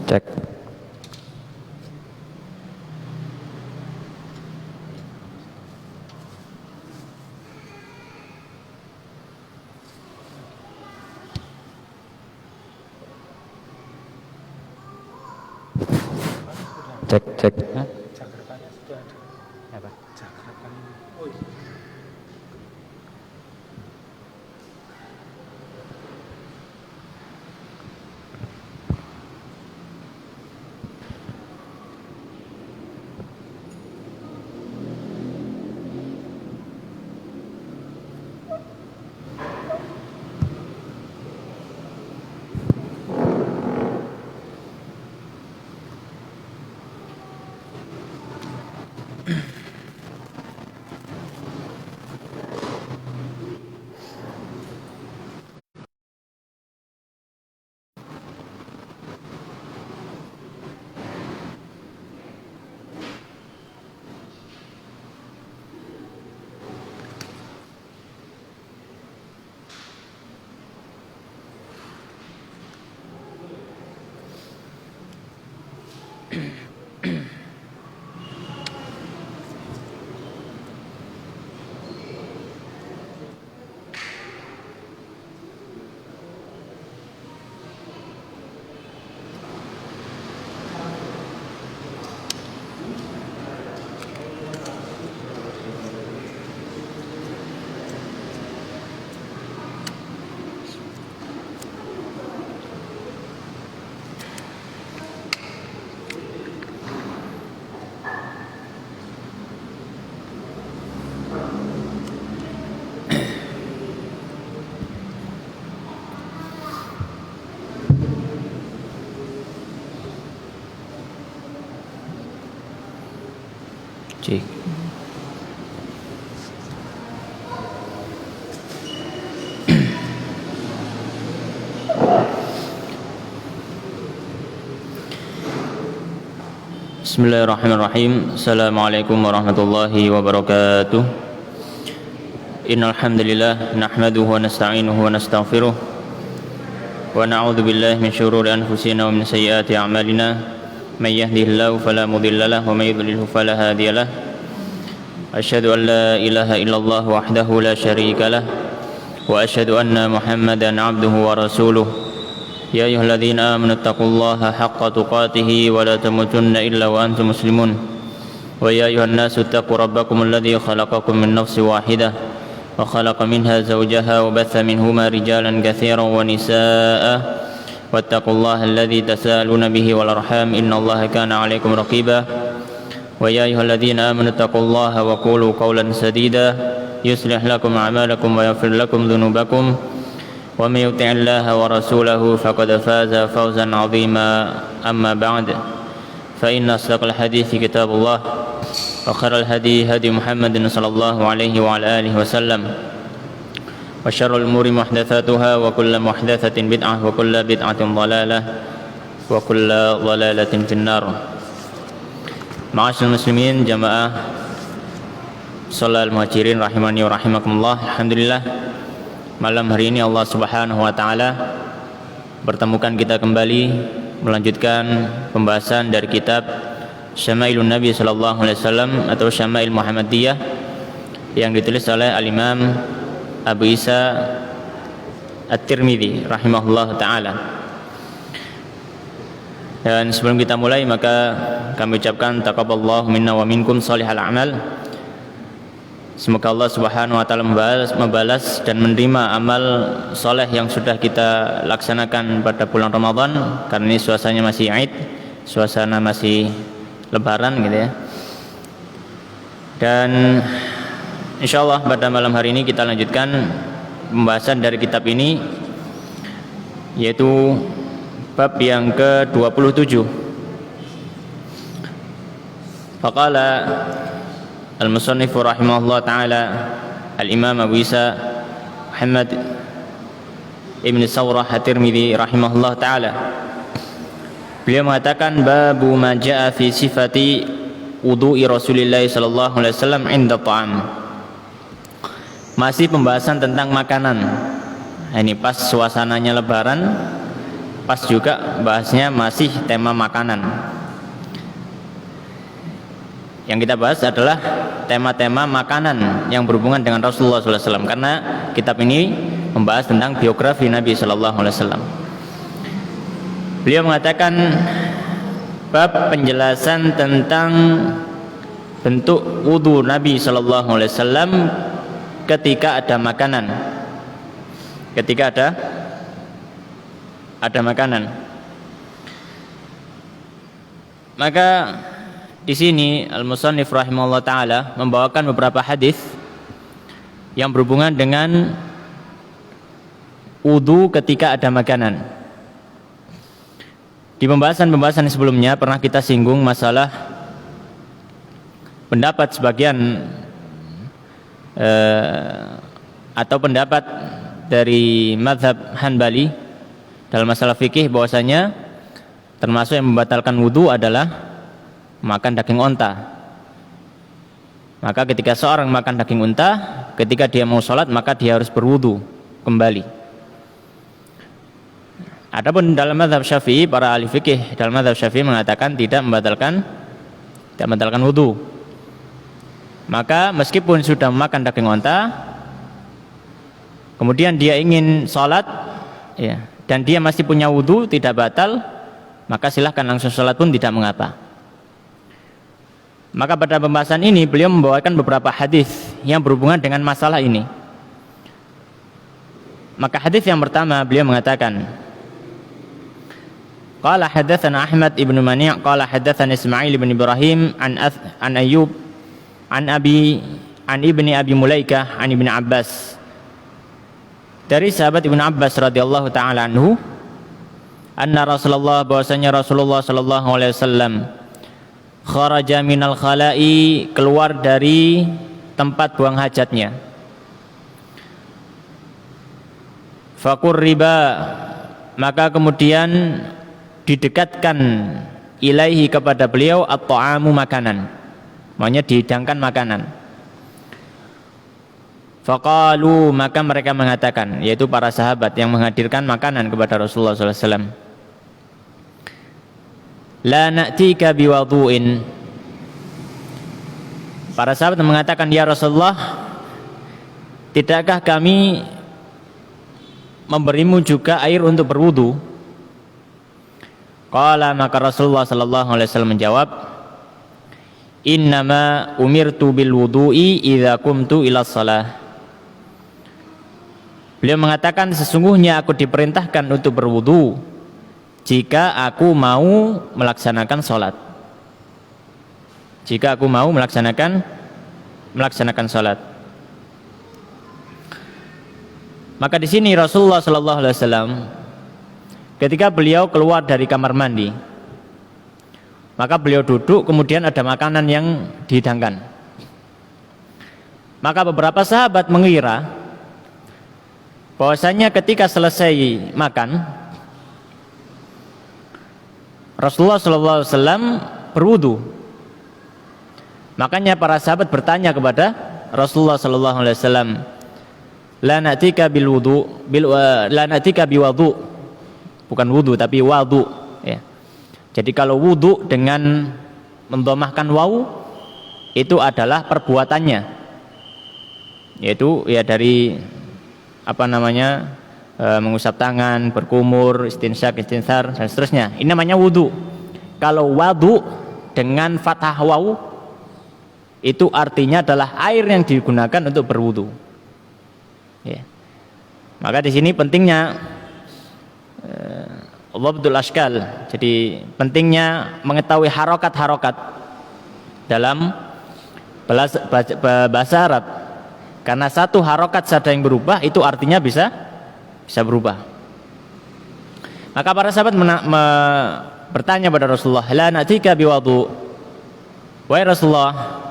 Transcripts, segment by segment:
Cek. Cek, cek. Cakrapannya sudah ada. Apa? Cakrapan. Oh iya. Cek. Bismillahirrahmanirrahim. Assalamualaikum warahmatullahi wabarakatuh. Innal hamdalillah nahmaduhu wa nasta'inuhu wa nastaghfiruh wa na'udzu billahi min shururi anfusina wa min sayyiati a'malina. Man yahdihillahu fala mudilla lahu wa may yudlilhu fala hadiya lahu. Asyhadu an la ilaha illallah wahdahu la syarika lah wa asyhadu anna Muhammadan 'abduhu wa rasuluh. Ya ayyuhalladzina amanu taqullaha haqqa tuqatih wa la tamutunna illa wa antum muslimun. Wa ya ayyuhan nasu taqu rabbakum alladzi khalaqakum min nafsin wahidah wa khalaqa minha zawjaha wa batha minhuma rijalan katsiran wa nisaa'a. Wattaqullaha alladzi tasaaluna bihi wal arham innallaha kana 'alaikum raqiba. Wa ya ayyuhalladzina amanu taqullaha wa qulu qawlan sadida yuslih lakum a'malakum wa yaghfir lakum dhunubakum wa may yuti'illaha wa rasulahu faqad faza fawzan 'azima. Amma ba'd, fa inna asdaqal hadithi kitabullah wa khairal hadi hadi Muhammadin sallallahu alaihi wa ala alihi wasallam wa syarrul umuri muhdatsatuha wa kullu muhdatsatin bid'ah wa kullu bid'atin dhalalah wa kullu dhalalatin finnar. Ma'asyiral muslimin jamaah shalal muhajirin rahimani wa rahimakumullah. Alhamdulillah, malam hari ini Allah Subhanahu wa taala pertemukan kita kembali melanjutkan pembahasan dari kitab Syama'ilun Nabi sallallahu alaihi wasallam atau Syama'il Muhammadiyah yang ditulis oleh Al-Imam Abu Isa At-Tirmidzi rahimahullah ta'ala. Dan sebelum kita mulai, maka kami ucapkan taqabbalallahu minna wa minkum shalihal a'mal. Semoga Allah Subhanahu wa taala membalas dan menerima amal soleh yang sudah kita laksanakan pada bulan Ramadan, karena ini suasananya masih Id, suasana masih lebaran gitu ya. Dan insyaallah pada malam hari ini kita lanjutkan pembahasan dari kitab ini, yaitu bab yang ke-27. Faqala al-musannif rahimahullah ta'ala al-imam Abu Isa Muhammad ibn Sawrah At-Tirmidzi rahimahullah ta'ala, beliau mengatakan babu ma jaa fi sifati wudu'i Rasulillah sallallahu alaihi wasallam 'inda ta'am. Masih pembahasan tentang makanan. Ini pas suasananya lebaran, pas juga bahasnya masih tema makanan. Yang kita bahas adalah tema-tema makanan yang berhubungan dengan Rasulullah SAW, karena kitab ini membahas tentang biografi Nabi SAW. Beliau mengatakan bab penjelasan tentang bentuk wudu Nabi SAW ketika ada makanan. Ketika ada makanan. Maka di sini Al-Musannif rahimahullah taala membawakan beberapa hadis yang berhubungan dengan wudu ketika ada makanan. Di pembahasan sebelumnya pernah kita singgung masalah pendapat sebagian atau pendapat dari mazhab Hanbali dalam masalah fikih bahwasanya termasuk yang membatalkan wudu adalah makan daging onta. Maka ketika seorang makan daging unta, ketika dia mau sholat maka dia harus berwudu kembali. Adapun dalam mazhab Syafi'i, para ahli fikih dalam mazhab Syafi'i mengatakan tidak membatalkan wudu. Maka meskipun sudah makan daging onta, kemudian dia ingin sholat, ya, dan dia masih punya wudu, tidak batal, maka silahkan langsung sholat pun tidak mengapa. Maka pada pembahasan ini beliau membawakan beberapa hadis yang berhubungan dengan masalah ini. Maka hadis yang pertama beliau mengatakan, qala hadatsana Ahmad ibn Mani' qala hadatsana Ismail ibn Ibrahim an Ayyub an ibni Abi Mulaikah an Ibnu Abbas, dari sahabat Ibnu Abbas radhiyallahu taala anhu, anna Rasulullah, bahwasanya Rasulullah sallallahu alaihi wasallam kharaja minal khala'i, keluar dari tempat buang hajatnya. Faqur riba, maka kemudian didekatkan ilaihi, kepada beliau, at-ta'amu, makanan, maksudnya dihidangkan makanan. Faqalu, maka mereka mengatakan, yaitu para sahabat yang menghadirkan makanan kepada Rasulullah SAW, la na'tika biwadu'in. Para sahabat mengatakan, ya Rasulullah, tidakkah kami memberimu juga air untuk berwudu? Qala, maka Rasulullah sallallahu alaihi wasallam menjawab, innama umirtu bil wudu'i idza qumtu ila shalah. Beliau mengatakan, sesungguhnya aku diperintahkan untuk berwudu jika aku mau melaksanakan sholat. Jika aku mau melaksanakan sholat. Maka di sini Rasulullah Sallallahu Alaihi Wasallam ketika beliau keluar dari kamar mandi, maka beliau duduk, kemudian ada makanan yang dihidangkan. Maka beberapa sahabat mengira bahwasanya ketika selesai makan, Rasulullah SAW berwudu. Makanya para sahabat bertanya kepada Rasulullah SAW, la na'tika bil wudu, la na'tika biwudu, bukan wudu tapi wadu, ya. Jadi kalau wudu dengan mendomahkan waw itu adalah perbuatannya, yaitu ya dari mengusap tangan, berkumur, istinsyak, istinsar, dan seterusnya. Ini namanya wudu. Kalau wadu dengan fathah waw itu artinya adalah air yang digunakan untuk berwudu. Ya. Maka di sini pentingnya dhabtul ashkal. Jadi pentingnya mengetahui harokat-harokat dalam bahasa Arab. Karena satu harokat saja yang berubah itu artinya bisa berubah. Maka para sahabat bertanya pada Rasulullah, la na'tika biwudu, wahai Rasulullah,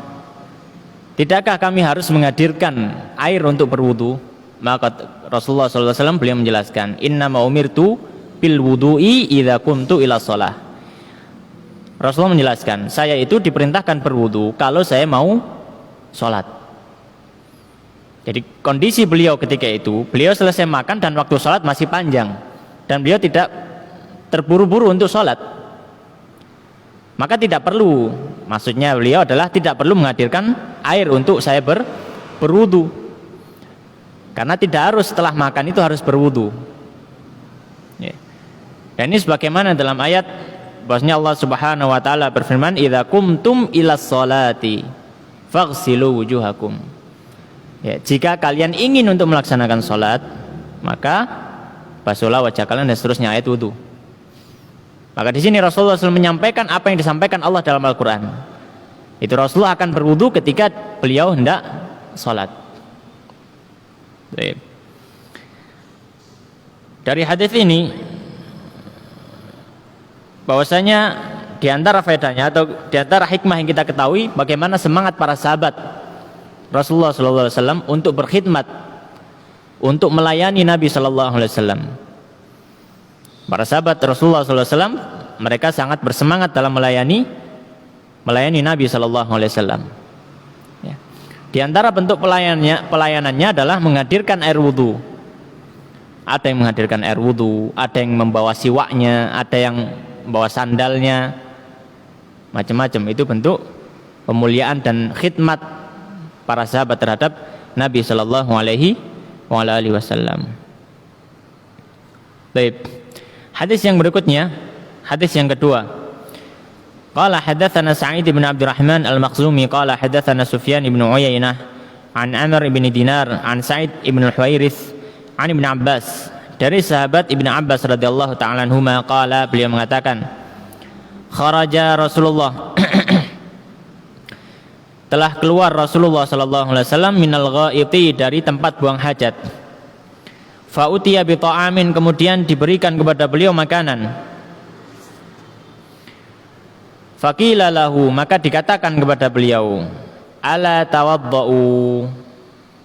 tidakkah kami harus menghadirkan air untuk berwudu? Maka Rasulullah SAW beliau menjelaskan, innama umirtu bil wudu'i idza qumtu ila shalah. Rasulullah menjelaskan, saya itu diperintahkan berwudu kalau saya mau sholat. Jadi kondisi beliau ketika itu, beliau selesai makan dan waktu sholat masih panjang, dan beliau tidak terburu-buru untuk sholat, maka tidak perlu, maksudnya beliau adalah tidak perlu menghadirkan air untuk saya berwudu, karena tidak harus setelah makan itu harus berwudu. Dan ini sebagaimana dalam ayat bahwasanya Allah Subhanahu wa taala berfirman, "Idza qumtum ilas sholati faghsilu wujuhakum." Ya, jika kalian ingin untuk melaksanakan sholat, maka basuhlah wajah kalian, dan seterusnya ayat wudu. Maka di sini Rasulullah SAW menyampaikan apa yang disampaikan Allah dalam Al-Quran. Itu Rasulullah akan berwudu ketika beliau hendak sholat. Dari hadis ini bahwasanya di antara faedahnya atau di antara hikmah yang kita ketahui bagaimana semangat para sahabat Rasulullah SAW untuk berkhidmat, untuk melayani Nabi SAW. Para sahabat Rasulullah SAW mereka sangat bersemangat dalam melayani Nabi SAW. Ya. Di antara bentuk pelayanannya adalah menghadirkan air wudu. Ada yang menghadirkan air wudu, ada yang membawa siwaknya, ada yang membawa sandalnya, macam-macam. Itu bentuk pemuliaan dan khidmat para sahabat terhadap Nabi Sallallahu Alaihi Wasallam. Baik. Hadis yang berikutnya, hadis yang kedua. Qala hadatsana Sa'id bin Abdurrahman Al-Makhzumi qala hadatsana Sufyan bin Uyainah an Amr bin Dinar an Sa'id bin Al-Huwairits an Ibnu Abbas, dari sahabat Ibnu Abbas radhiyallahu ta'ala anhuma qala, beliau mengatakan, kharaja Rasulullah telah keluar Rasulullah sallallahu alaihi wasallam minal ghaiti, dari tempat buang hajat. Fa'utiya bi ta'amin, kemudian diberikan kepada beliau makanan. Faqila lahu, maka dikatakan kepada beliau, ala tawaddau,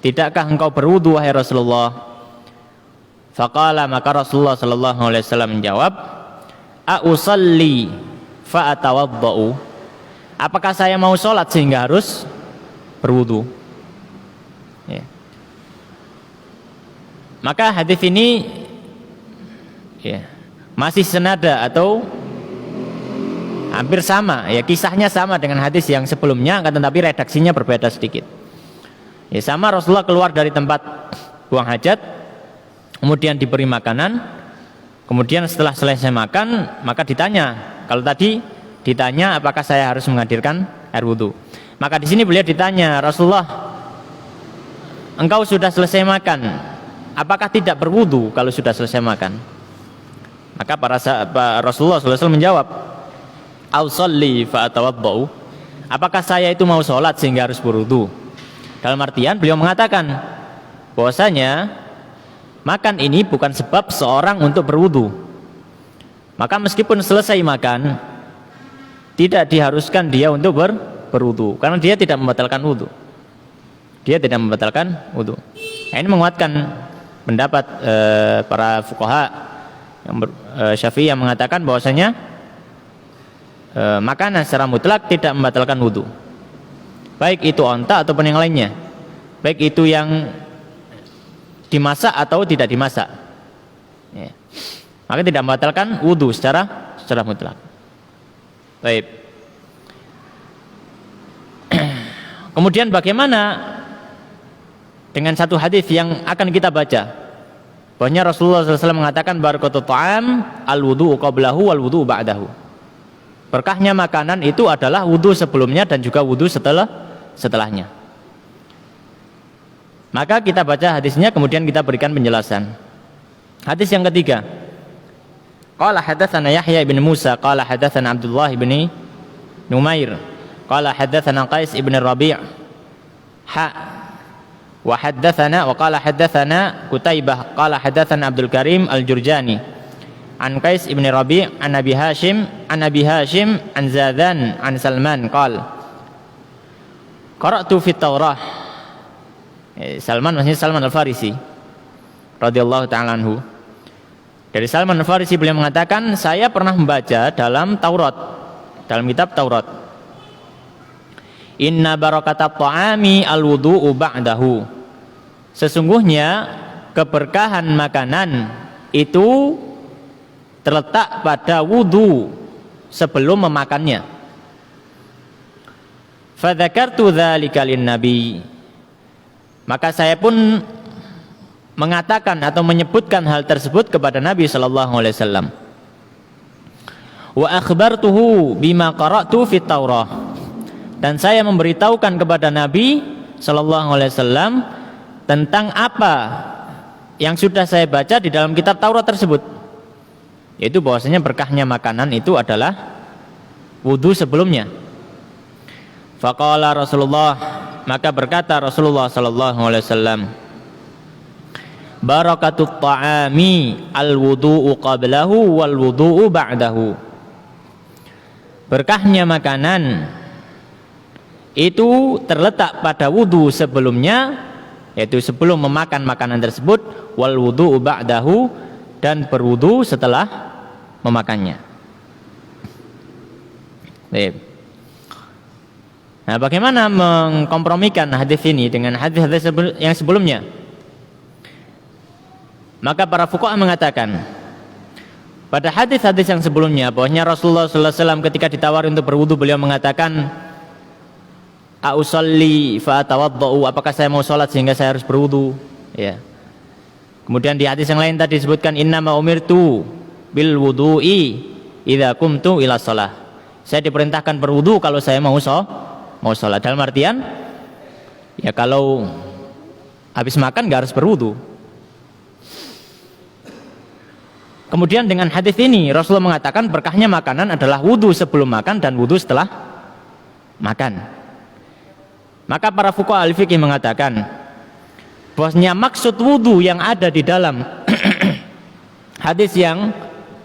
tidakkah engkau berwudu wahai Rasulullah? Faqala, maka Rasulullah sallallahu alaihi wasallam menjawab, a usalli fa atawaddau, apakah saya mau sholat sehingga harus berwudu? Ya. Maka hadis ini ya, masih senada atau hampir sama, ya kisahnya sama dengan hadis yang sebelumnya, akan tetapi redaksinya berbeda sedikit. Ya, sama, Rasulullah keluar dari tempat buang hajat, kemudian diberi makanan, kemudian setelah selesai makan maka ditanya, kalau tadi ditanya apakah saya harus menghadirkan air wudu, maka di sini beliau ditanya, Rasulullah, engkau sudah selesai makan, apakah tidak berwudu kalau sudah selesai makan? Maka Rasulullah SAW menjawab, ausalli fa atawaddau, apakah saya itu mau sholat sehingga harus berwudu? Dalam artian beliau mengatakan bahwasanya makan ini bukan sebab seorang untuk berwudu. Maka meskipun selesai makan, tidak diharuskan dia untuk berwudu, karena dia tidak membatalkan wudu. Dia tidak membatalkan wudu. Nah, ini menguatkan pendapat para fuqaha yang Syafi'i yang mengatakan bahwasanya makanan secara mutlak tidak membatalkan wudu, baik itu onta ataupun yang lainnya, baik itu yang dimasak atau tidak dimasak, ya. Maka tidak membatalkan wudu secara mutlak. Baik. Kemudian bagaimana dengan satu hadis yang akan kita baca, bahwasanya Rasulullah SAW mengatakan barakatut ta'am al-wudu'u qablahu wal wudu'u ba'dahu, berkahnya makanan itu adalah wudu sebelumnya dan juga wudu setelahnya. Maka kita baca hadisnya, kemudian kita berikan penjelasan. Hadis yang ketiga, qala hadatsana Yahya bin Musa qala hadatsana Abdullah bin Numair qala hadatsana Qais ibn Rabi' wa haddatsana wa qala haddatsana Qutaibah qala haddatsana Abdul Karim Al-Jurjani an Qais ibn Rabi' an Abi Hashim an Zadan an Salman qala qara'tu fit Taurah. Salman maksudnya Salman Al-Farisi radhiyallahu ta'ala anhu. Dari Salman Al-Farisi beliau mengatakan, saya pernah membaca dalam Taurat, dalam kitab Taurat, inna barakatat ta'ami al-wudu'u ba'dahu, sesungguhnya keberkahan makanan itu terletak pada wudu sebelum memakannya. Fadzakartu dzalika lin-nabi, maka saya pun mengatakan atau menyebutkan hal tersebut kepada Nabi sallallahu alaihi wasallam. Wa akhbartuhu bima qara'tu fit Taurah, dan saya memberitahukan kepada Nabi sallallahu alaihi wasallam tentang apa yang sudah saya baca di dalam kitab Taurat tersebut, yaitu bahwasanya berkahnya makanan itu adalah wudu sebelumnya. Faqala Rasulullah, maka berkata Rasulullah sallallahu alaihi wasallam, barakatut ta'ami al-wudu'u qablahu wal wudu'u ba'dahu. Berkahnya makanan itu terletak pada wudu sebelumnya, yaitu sebelum memakan makanan tersebut, wal wudu'u ba'dahu, dan berwudu setelah memakannya. Baik. Nah, bagaimana mengkompromikan hadis ini dengan hadis-hadis yang sebelumnya? Maka para fuqaha mengatakan, pada hadis-hadis yang sebelumnya bahwasanya Rasulullah sallallahu alaihi wasallam ketika ditawari untuk berwudu, beliau mengatakan, "A'usalli fa atawaddau," apakah saya mau salat sehingga saya harus berwudu? Ya. Kemudian di hadis yang lain tadi disebutkan, "Innama umirtu bil wudu'i idza qumtu ila shalah." Saya diperintahkan berwudu kalau saya mau salat. Dalam artian, ya kalau habis makan nggak harus berwudu. Kemudian dengan hadis ini Rasulullah mengatakan berkahnya makanan adalah wudu sebelum makan dan wudu setelah makan. Maka para fuqaha al-fiqih mengatakan bahwasanya maksud wudu yang ada di dalam hadis yang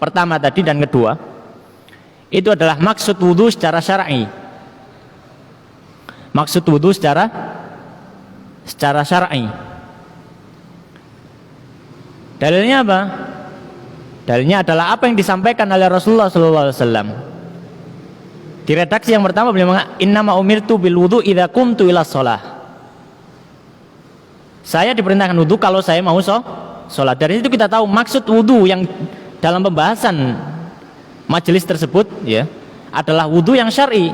pertama tadi dan kedua itu adalah maksud wudu secara syar'i. Maksud wudu secara syar'i. Dalilnya apa? Dalilnya adalah apa yang disampaikan oleh Rasulullah SAW. Di redaksi yang pertama beliau mengatakan, "Innama umirtu bil wudu idza qumtu ila shalah." Saya diperintahkan wudu kalau saya mau salat. Dari itu kita tahu maksud wudu yang dalam pembahasan majelis tersebut, ya, adalah wudu yang syar'i,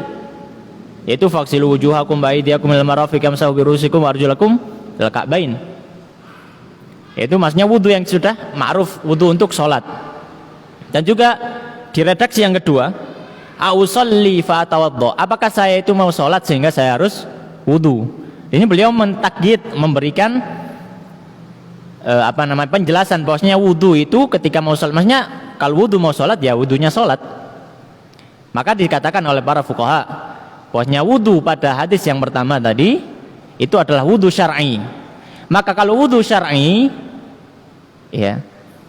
yaitu faghsilu wujuhakum wa aydiyakum ilal marafiq wamsahu bi ru'usikum wa arjulakum ilal ka'bain. Itu maksudnya wudu yang sudah ma'ruf, wudu untuk sholat. Dan juga di redaksi yang kedua, "A'usalli fa atawaddo," apakah saya itu mau sholat sehingga saya harus wudu. Ini beliau mentakdid, memberikan penjelasan bahwasanya wudu itu ketika mau sholat, maksudnya kalau wudu mau sholat ya wudunya sholat. Maka dikatakan oleh para fuqaha bahwasanya wudu pada hadis yang pertama tadi itu adalah wudu syar'i. Maka kalau wudu syar'i, ya,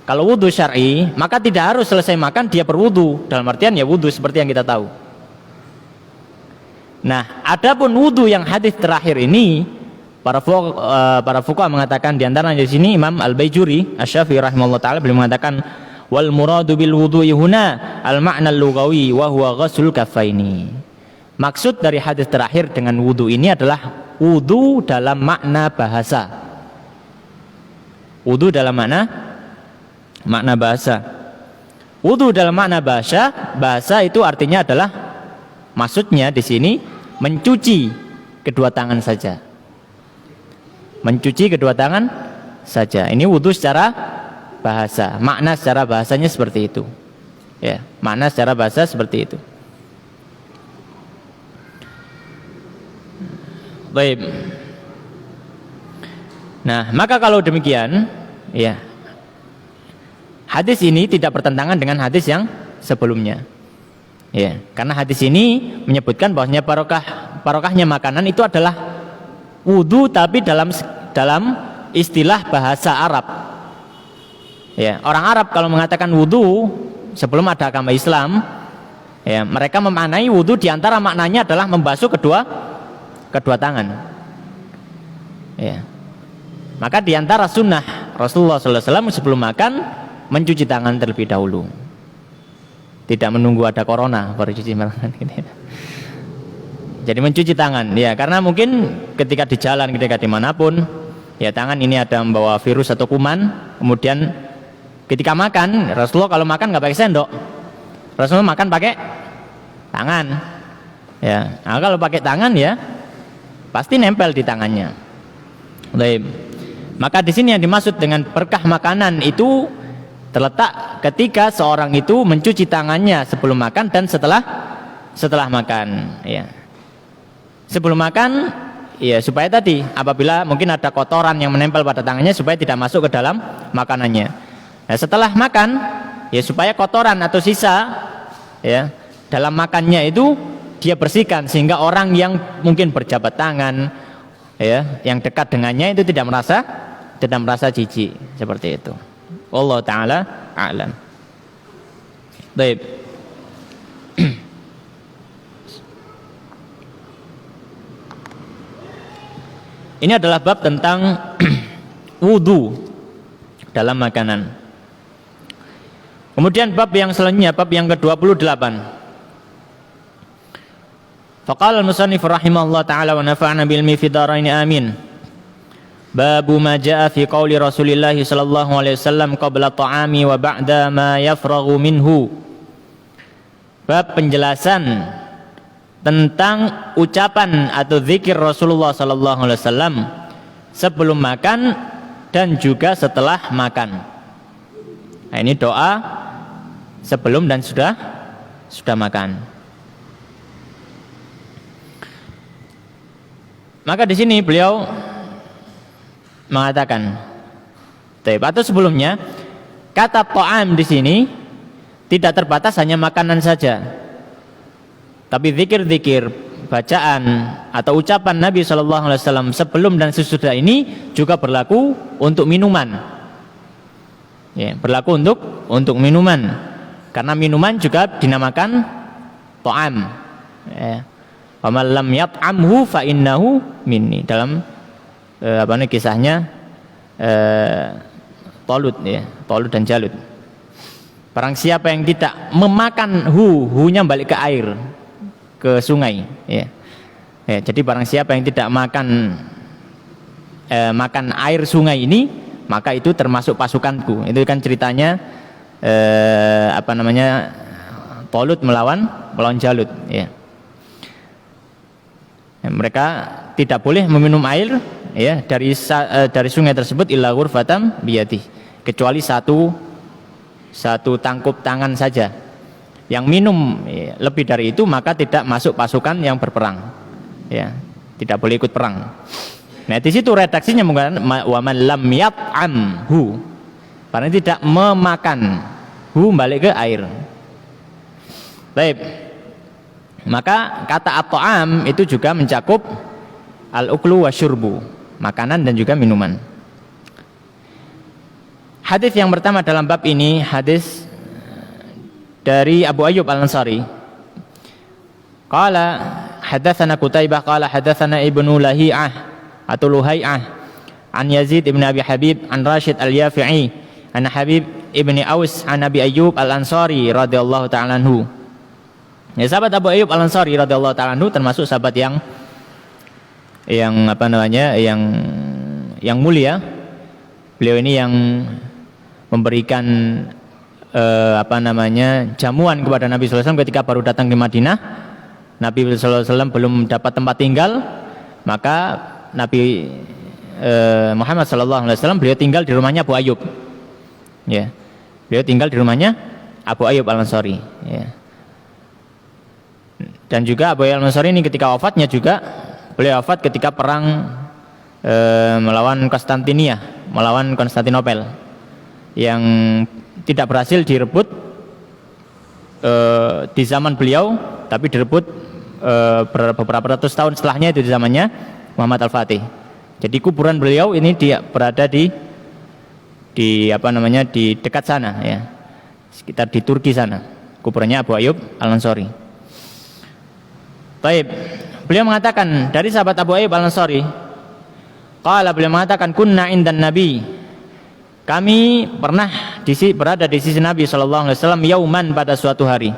kalau wudu syar'i, maka tidak harus selesai makan dia berwudu. Dalam artian ya wudu seperti yang kita tahu. Nah, adapun wudu yang hadis terakhir ini, para fuqaha mengatakan, di antaranya di sini Imam Al-Baijuri Asy-Syafi'i rahimahullah taala beliau mengatakan, wal muradu bil wudu'i huna al ma'na al-lughawi wa huwa ghaslul kaffaini. Maksud dari hadis terakhir dengan wudu ini adalah wudu dalam makna bahasa. Wudu dalam makna bahasa. Wudu dalam makna bahasa itu artinya adalah, maksudnya di sini mencuci kedua tangan saja. Mencuci kedua tangan saja. Ini wudu secara bahasa. Makna secara bahasanya seperti itu. Ya, makna secara bahasa seperti itu. Baik. Nah, maka kalau demikian, ya, hadis ini tidak bertentangan dengan hadis yang sebelumnya. Ya, karena hadis ini menyebutkan bahwasanya barokahnya makanan itu adalah wudu, tapi dalam istilah bahasa Arab. Ya, orang Arab kalau mengatakan wudu sebelum ada agama Islam, ya, mereka memaknai wudu diantara maknanya adalah membasuh kedua tangan. Ya. Maka diantara sunnah Rasulullah SAW sebelum makan mencuci tangan terlebih dahulu. Tidak menunggu ada corona baru cuci tangan. Jadi mencuci tangan, ya, karena mungkin ketika di jalan, ketika dimanapun, ya, tangan ini ada membawa virus atau kuman, kemudian Ketika makan, Rasulullah kalau makan nggak pakai sendok. Rasulullah makan pakai tangan. Ya, nah, kalau pakai tangan ya pasti nempel di tangannya. Baik. Maka di sini yang dimaksud dengan berkah makanan itu terletak ketika seorang itu mencuci tangannya sebelum makan dan setelah makan. Ya. Sebelum makan, ya supaya tadi apabila mungkin ada kotoran yang menempel pada tangannya supaya tidak masuk ke dalam makanannya. Nah, setelah makan, ya supaya kotoran atau sisa ya dalam makannya itu dia bersihkan sehingga orang yang mungkin berjabat tangan ya yang dekat dengannya itu tidak merasa jijik seperti itu. Wallahu taala a'lam. Baik. Ini adalah bab tentang wudu dalam makanan. Kemudian bab yang selanjutnya, bab yang ke-28. Faqala al-musannif rahimahullah ta'ala wa nafa'ana bil ilmi fid dharain amin. Babu ma jaa fi qauli Rasulillah sallallahu alaihi wasallam qabla ta'ami wa ba'da ma yafraghu minhu. Bab penjelasan tentang ucapan atau zikir Rasulullah sallallahu alaihi wasallam sebelum makan dan juga setelah makan. Nah, ini doa sebelum dan sudah makan. Maka di sini beliau mengatakan, atau sebelumnya kata ta'am di sini tidak terbatas hanya makanan saja, tapi zikir-zikir, bacaan atau ucapan Nabi SAW sebelum dan sesudah ini juga berlaku untuk minuman. Ya, berlaku untuk minuman. Karena minuman juga dinamakan ta'am. Ya. Wa man lam yat'amhu fa innahu minni. Dalam kisahnya Talut ya, Talut dan Jalut. Barang siapa yang tidak memakan hu-nya balik ke air, ke sungai ya. Ya, jadi barang siapa yang tidak makan air sungai ini, maka itu termasuk pasukanku. Itu kan ceritanya Talut melawan Jalut ya. Ya, mereka tidak boleh meminum air ya dari sungai tersebut illa ghurfatam biyadi, kecuali satu tangkup tangan saja. Yang minum ya, lebih dari itu maka tidak masuk pasukan yang berperang ya, tidak boleh ikut perang. Nah, di situ redaksinya mengatakan wa man lam yat'amhu, karena tidak memakan balik ke air. Baik. Maka kata at-ta'am itu juga mencakup al-uklu wasyurbu, makanan dan juga minuman. Hadis yang pertama dalam bab ini hadis dari Abu Ayyub Al-Ansari. Qala hadatsana Qutaibah qala hadatsana Ibnu Lahiyah atau Luhai'ah an Yazid ibn Abi Habib an Rashid Al-Yafi'i an Habib ibni Aus an Abi Ayyub Al-Ansari radhiyallahu ta'ala anhu. Ya, sahabat Abu Ayyub Al-Ansari radhiyallahu ta'ala anhu termasuk sahabat yang mulia. Beliau ini yang memberikan jamuan kepada Nabi sallallahu alaihi wasallam ketika baru datang di Madinah. Nabi sallallahu alaihi wasallam belum dapat tempat tinggal, maka Nabi Muhammad sallallahu alaihi wasallam beliau tinggal di rumahnya Abu Ayyub. Ya. Beliau tinggal di rumahnya Abu Ayyub Al-Ansari, ya. Dan juga Abu Ayyub Al-Ansari ini ketika wafatnya juga beliau wafat ketika perang melawan Konstantinopel yang tidak berhasil direbut di zaman beliau, tapi direbut beberapa ratus tahun setelahnya, itu di zamannya Muhammad Al-Fatih. Jadi kuburan beliau ini berada di dekat sana ya, sekitar di Turki sana, kuburannya Abu Ayyub Al-Ansari. Baik, beliau mengatakan dari sahabat Abu Ayyub Al-Ansari, beliau mengatakan kunna indan Nabi, kami pernah berada di sisi Nabi sallallahu alaihi wasallam yauman, pada suatu hari.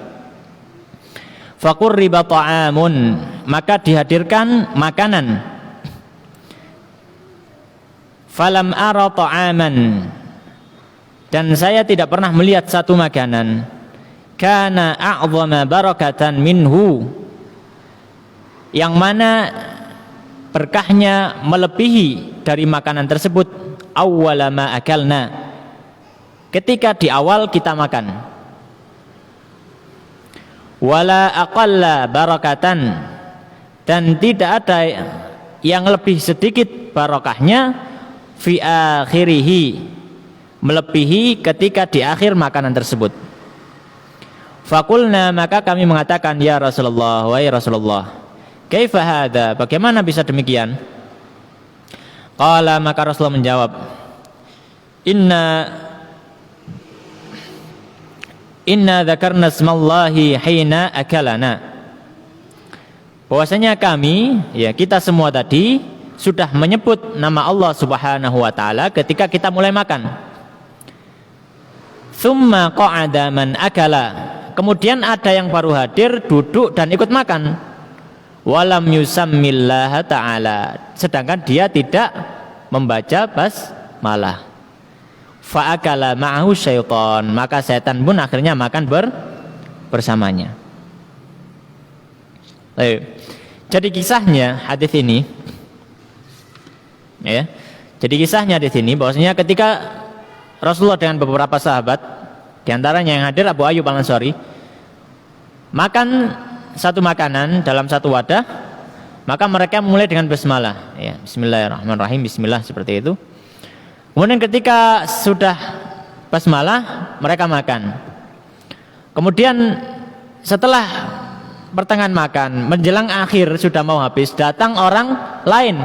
Faqurriba ta'amun, maka dihadirkan makanan. Falam ara ta'aman, dan saya tidak pernah melihat satu makanan kana a'zama barakatan minhu, yang mana berkahnya melebihi dari makanan tersebut, awwala ma akalna, ketika di awal kita makan, wala aqalla barakatan, dan tidak ada yang lebih sedikit barokahnya, fi akhirihi, melebihi ketika di akhir makanan tersebut. Fakulna, maka kami mengatakan, ya Rasulullah, wahai Rasulullah, kaifa hadza, bagaimana bisa demikian? Qala, maka Rasulullah menjawab, inna dzakarna ismallahi hina akalana, bahwasanya kami, ya kita semua tadi sudah menyebut nama Allah Subhanahu wa taala ketika kita mulai makan. Tsumma qa'ada man akala, kemudian ada yang baru hadir, duduk dan ikut makan. Walam yusammillaha ta'ala, sedangkan dia tidak membaca basmalah. Fa'akala ma'ahu syaitan, maka setan pun akhirnya makan bersamanya. Jadi kisahnya hadis ini, ya. Jadi kisahnya hadis ini bahwasanya ketika Rasulullah dengan beberapa sahabat, diantaranya yang hadir Abu Ayyub Al-Ansari, makan satu makanan dalam satu wadah, maka mereka mulai dengan basmalah, ya, Bismillahirrahmanirrahim, Bismillah, seperti itu. Kemudian ketika sudah basmalah, mereka makan. Kemudian setelah pertengahan makan, menjelang akhir sudah mau habis, datang orang lain,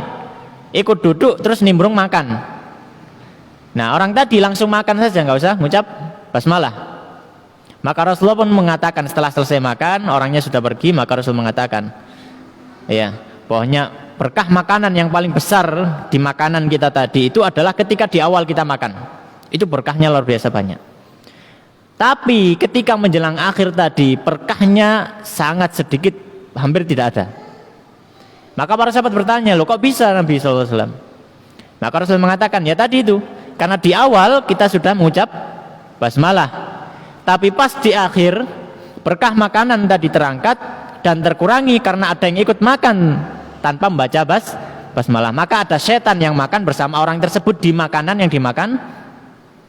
ikut duduk terus nimbrung makan. Nah, orang tadi langsung makan saja, nggak usah ngucap basmalah. Maka Rasulullah pun mengatakan setelah selesai makan, orangnya sudah pergi, maka Rasul mengatakan, ya, bahwasanya berkah makanan yang paling besar di makanan kita tadi itu adalah ketika di awal kita makan. Itu berkahnya luar biasa banyak. Tapi ketika menjelang akhir tadi, berkahnya sangat sedikit, hampir tidak ada. Maka para sahabat bertanya, loh kok bisa Nabi SAW? Maka Rasul mengatakan, ya tadi itu, karena di awal kita sudah mengucap basmalah, tapi pas di akhir berkah makanan tadi terangkat dan terkurangi karena ada yang ikut makan tanpa membaca basmalah, maka ada setan yang makan bersama orang tersebut di makanan yang dimakan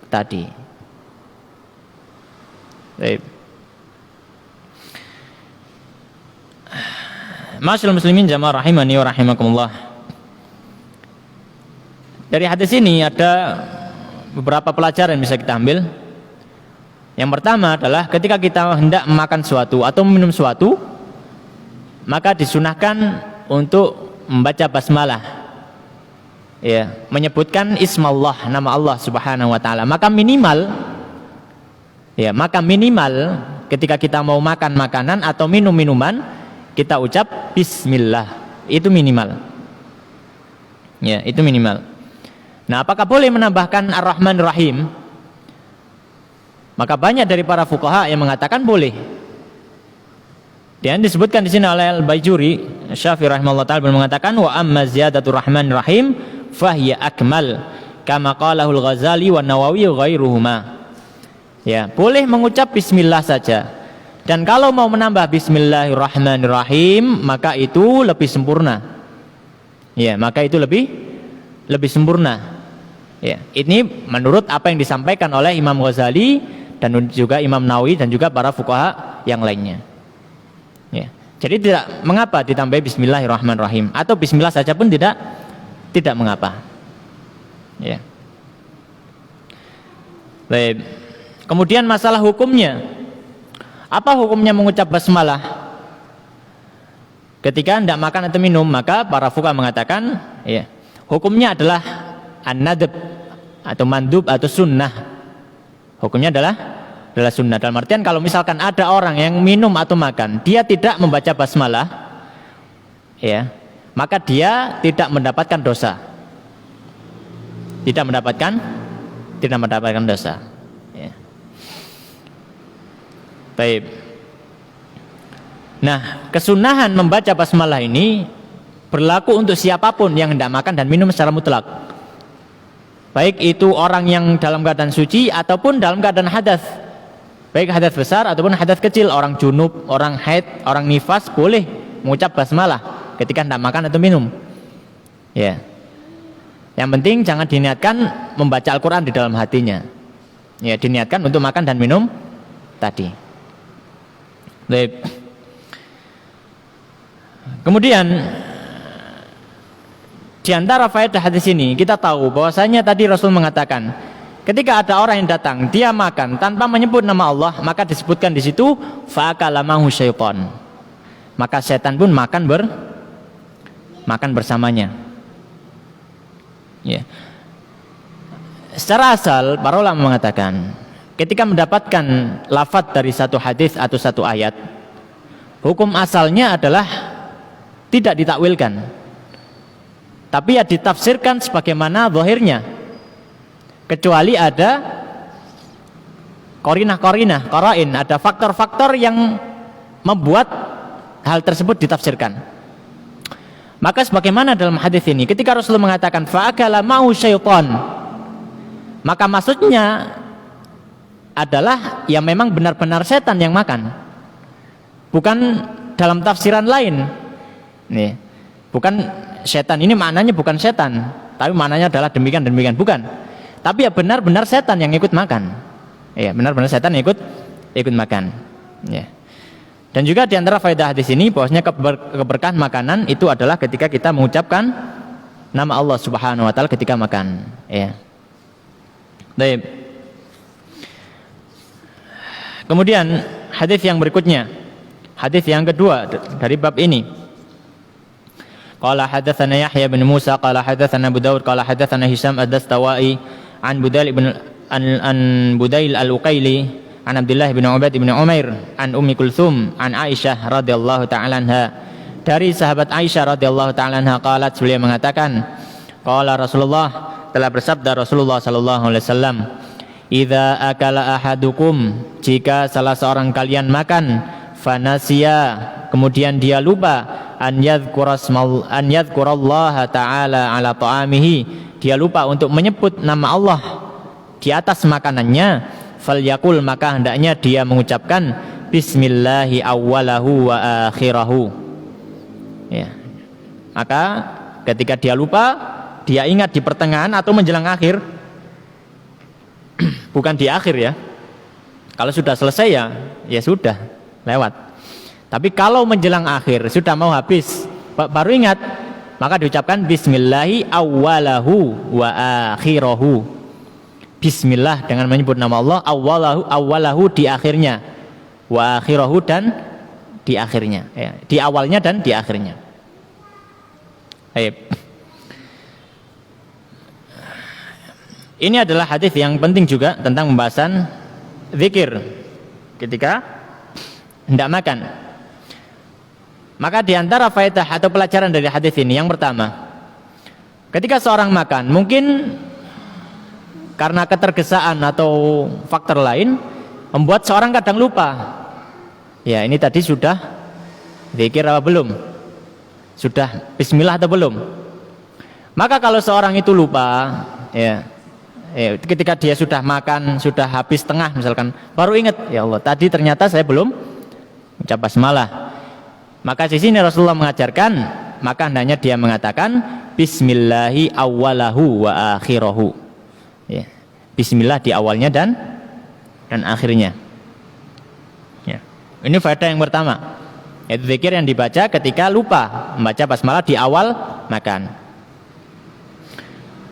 tadi. Ma'asyiral muslimin jamaah rahimani wa rahimakumullah. Dari hadis ini ada beberapa pelajaran yang bisa kita ambil. Yang pertama adalah ketika kita hendak makan sesuatu atau minum sesuatu, maka disunahkan untuk membaca basmalah, ya, menyebutkan ismallah, nama Allah Subhanahu wa taala. Maka minimal ketika kita mau makan makanan atau minum minuman, kita ucap bismillah. Itu minimal. Ya, itu minimal. Nah, apakah boleh menambahkan Ar-Rahman Ar-Rahim? Maka banyak dari para fuqaha yang mengatakan boleh. Dan disebutkan di sini oleh Al-Baijuri, Syafi'i rahimahullah ta'ala mengatakan, wa amma ziyadatul Rahman Rahim fahiya akmal, kama qalahu Al-Ghazali wa Nawawi ghairuhuma. Ya, boleh mengucap bismillah saja. Dan kalau mau menambah Bismillahirrahmanirrahim, maka itu lebih sempurna. Ya, maka itu lebih sempurna. Ya, ini menurut apa yang disampaikan oleh Imam Ghazali dan juga Imam Nawawi dan juga para fuqaha yang lainnya. Ya, jadi tidak mengapa ditambah Bismillahirrahmanirrahim, atau Bismillah saja pun tidak mengapa. Ya. Baik. Kemudian masalah hukumnya, apa hukumnya mengucap basmalah ketika hendak makan atau minum? Maka para fuqaha mengatakan, ya, hukumnya adalah an-nadab atau mandub atau sunnah. Hukumnya adalah sunnah. Dalam artian kalau misalkan ada orang yang minum atau makan, dia tidak membaca basmalah, ya, maka dia tidak mendapatkan dosa. Tidak mendapatkan dosa. Ya. Baik. Nah, kesunahan membaca basmalah ini berlaku untuk siapapun yang hendak makan dan minum secara mutlak. baik itu orang yang dalam keadaan suci ataupun dalam keadaan hadas, baik hadas besar ataupun hadas kecil, orang junub, orang haid, orang nifas boleh mengucap basmalah ketika hendak makan atau minum. Ya. Yang penting jangan diniatkan membaca Al-Quran di dalam hatinya. Ya, diniatkan untuk makan dan minum tadi. Baik. Kemudian di antara faedah hadis ini kita tahu bahwasanya tadi Rasul mengatakan ketika ada orang yang datang dia makan tanpa menyebut nama Allah, maka disebutkan di situ fa'akalamahu syaitan. Maka setan pun makan bersamanya. Ya. Secara asal para ulama mengatakan ketika mendapatkan lafadz dari satu hadis atau satu ayat, hukum asalnya adalah tidak ditakwilkan, tapi ya ditafsirkan sebagaimana zahirnya, kecuali ada qarain, ada faktor-faktor yang membuat hal tersebut ditafsirkan. Maka sebagaimana dalam hadis ini ketika Rasulullah mengatakan fa'akala ma'u syaitan, maka maksudnya adalah ya memang benar-benar setan yang makan, bukan dalam tafsiran lain. Nih, bukan setan ini maknanya bukan setan, tapi maknanya adalah demikian, bukan. Tapi ya benar-benar setan yang ikut makan. Ya, benar-benar setan yang ikut makan. Ya. Dan juga di antara faedah hadis ini bahwasanya keberkahan makanan itu adalah ketika kita mengucapkan nama Allah Subhanahu wa taala ketika makan. Ya. Baik. Kemudian hadis yang berikutnya, hadis yang kedua dari bab ini. Qala hadatsana Yahya bin Musa qala hadatsana Abu Daud qala hadatsana Hisham ad-Dastawai an Budail al-Uqaili an Abdullah bin Ubaid bin Umair an Ummi Kulthum an Aisyah radhiyallahu ta'ala anha, dari sahabat Aisyah radhiyallahu ta'ala anha qalat, beliau mengatakan qala Rasulullah, telah bersabda Rasulullah sallallahu alaihi wasallam, idza akala ahadukum, jika salah seorang kalian makan, fanasiya, kemudian dia lupa, an yadhkurallaha ta'ala ala ta'amihi, dia lupa untuk menyebut nama Allah di atas makanannya, falyakul, maka hendaknya dia mengucapkan bismillahi awwalahu wa akhirahu. Ya. Maka ketika dia lupa, dia ingat di pertengahan atau menjelang akhir, bukan di akhir ya. Kalau sudah selesai ya sudah lewat. Tapi kalau menjelang akhir sudah mau habis baru ingat, maka diucapkan bismillahi awwalahu wa akhirahu. Bismillah dengan menyebut nama Allah, awwalahu di akhirnya, wa akhirahu dan di akhirnya, ya, di awalnya dan di akhirnya. Baik. Ini adalah hadis yang penting juga tentang pembahasan zikir ketika hendak makan. Maka di antara faedah atau pelajaran dari hadis ini yang pertama, ketika seorang makan mungkin karena ketergesaan atau faktor lain membuat seorang kadang lupa. Ya, ini tadi sudah zikir apa belum? Sudah bismillah atau belum? Maka kalau seorang itu lupa, ketika dia sudah makan, sudah habis tengah misalkan, baru ingat, ya Allah, tadi ternyata saya belum ucap basmalah. Maka di sini Rasulullah mengajarkan, maka hendaknya dia mengatakan bismillahi awwalahu wa akhirahu. Ya. Bismillah di awalnya dan akhirnya. Ya. Ini faedah yang pertama, yaitu zikir yang dibaca ketika lupa membaca basmalah di awal makan.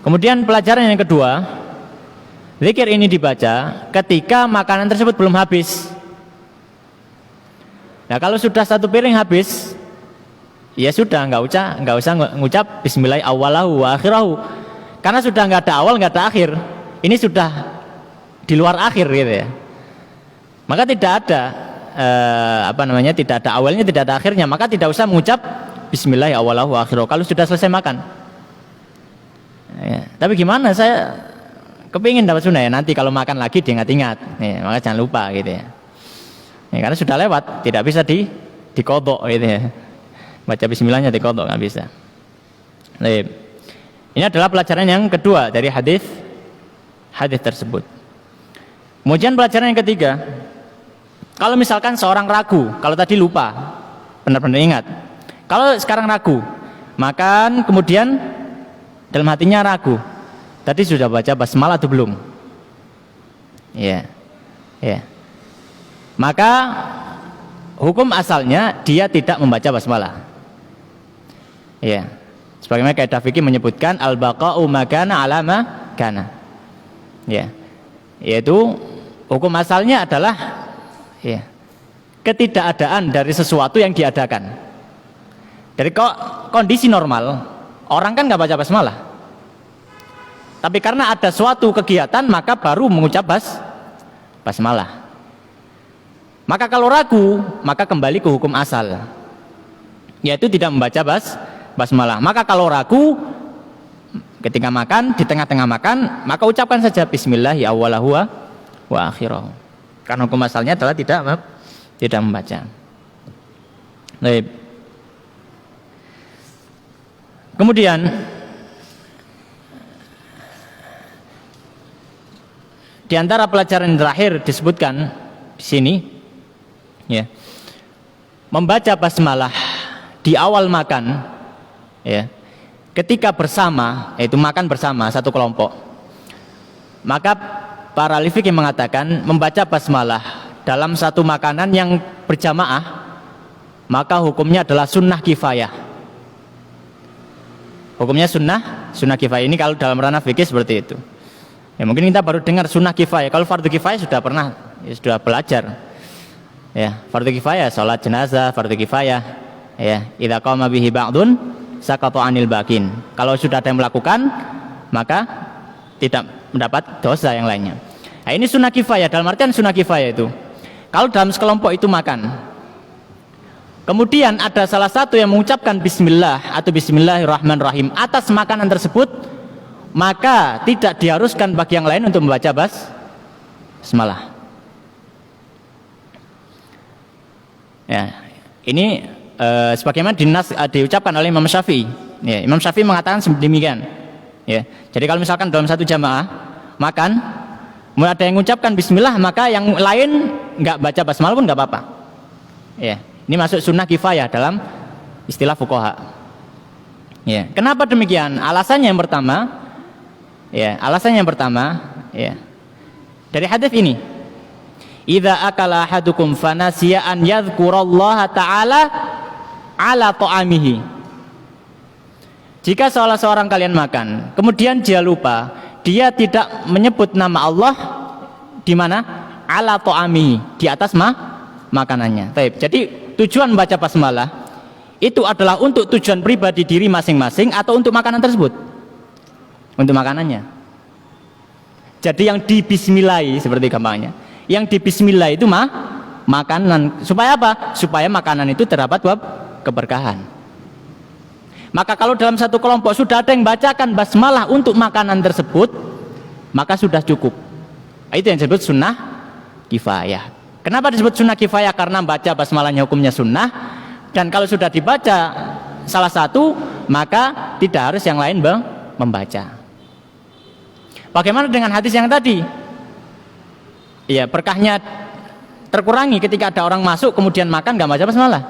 Kemudian pelajaran yang kedua, zikir ini dibaca ketika makanan tersebut belum habis. Nah, kalau sudah satu piring habis, ya sudah nggak usah ngucap bismillah awwalahu wa akhirahu. Karena sudah nggak ada awal, nggak ada akhir. Ini sudah di luar akhir gitu ya. Maka tidak ada tidak ada awalnya, tidak ada akhirnya. Maka tidak usah mengucap bismillah awwalahu wa akhirahu kalau sudah selesai makan. Ya, tapi gimana, saya kepingin dapat sunnah ya, nanti kalau makan lagi diingat-ingat. Ya, maka jangan lupa gitu ya. Ya, karena sudah lewat, tidak bisa dikodok gitu ya. Baca bismillahnya dikodok nggak bisa. Baik. Ini adalah pelajaran yang kedua dari hadis hadis tersebut. Kemudian pelajaran yang ketiga, kalau misalkan seorang ragu, kalau tadi lupa, benar-benar ingat. Kalau sekarang ragu, makan kemudian dalam hatinya ragu, tadi sudah baca basmalah atau belum? Ya, ya. Maka hukum asalnya dia tidak membaca basmalah. Ya. Sebagaimana kaidah fikih menyebutkan al-baqa'u makana ala ma kana. Ya. Yaitu hukum asalnya adalah ya, ketidakadaan dari sesuatu yang diadakan. Dari kondisi normal, orang kan nggak baca basmalah. Tapi karena ada suatu kegiatan maka baru mengucap basmalah. Maka kalau ragu, maka kembali ke hukum asal, yaitu tidak membaca basmalah. Maka kalau ragu ketika makan, di tengah-tengah makan, maka ucapkan saja bismillahi awwalahu wa akhirahu. Karena hukum asalnya adalah tidak membaca. Baik. Kemudian di antara pelajaran yang terakhir disebutkan di sini, ya, membaca basmalah di awal makan, ya, ketika bersama, yaitu makan bersama satu kelompok. Maka para ahli fikih mengatakan membaca basmalah dalam satu makanan yang berjamaah, maka hukumnya adalah sunnah kifayah. Hukumnya sunnah kifayah. Ini kalau dalam ranah fikih seperti itu. Ya, mungkin kita baru dengar sunnah kifayah. Kalau fardu kifayah sudah pernah, ya, sudah belajar. Ya, fardu kifayah, salat jenazah, fardu kifayah. Ya, idza qama bihi ba'dun saqata 'anil baqin. Kalau sudah ada yang melakukan, maka tidak mendapat dosa yang lainnya. Nah, ini sunnah kifayah. Dalam artian sunnah kifayah itu, kalau dalam sekelompok itu makan, kemudian ada salah satu yang mengucapkan bismillah atau bismillahirrahmanirrahim atas makanan tersebut, maka tidak diharuskan bagi yang lain untuk membaca basmalah. Ya, ini sebagaimana diucapkan oleh Imam Syafi'i. Ya, Imam Syafi'i mengatakan demikian. Ya, jadi kalau misalkan dalam satu jamaah makan, mulai ada yang mengucapkan bismillah, maka yang lain nggak baca basmalah pun nggak apa-apa. Ya. Ini masuk sunnah kifayah dalam istilah fuqaha. Ya, kenapa demikian? Alasannya yang pertama, ya, dari hadis ini, idza akala ahadukum fanasiya an yadhkurallaha ta'ala ala ta'amihi. Jika salah seorang kalian makan, kemudian dia lupa, dia tidak menyebut nama Allah di mana? Ala ta'amihi, di atas makanannya. Baik. Jadi tujuan membaca basmalah itu adalah untuk tujuan pribadi diri masing-masing atau untuk makanan tersebut? Untuk makanannya. Jadi yang dibismillahi seperti gampangnya. Yang dibismillah itu makanan. Supaya apa? Supaya makanan itu terdapat keberkahan. Maka kalau dalam satu kelompok sudah ada yang bacakan basmalah untuk makanan tersebut, maka sudah cukup. Itu yang disebut sunnah kifayah. Kenapa disebut sunnah kifayah? Karena baca basmalahnya hukumnya sunnah, dan kalau sudah dibaca salah satu, maka tidak harus yang lain membaca. Bagaimana dengan hadis yang tadi? Ya, berkahnya terkurangi ketika ada orang masuk kemudian makan nggak baca basmalah.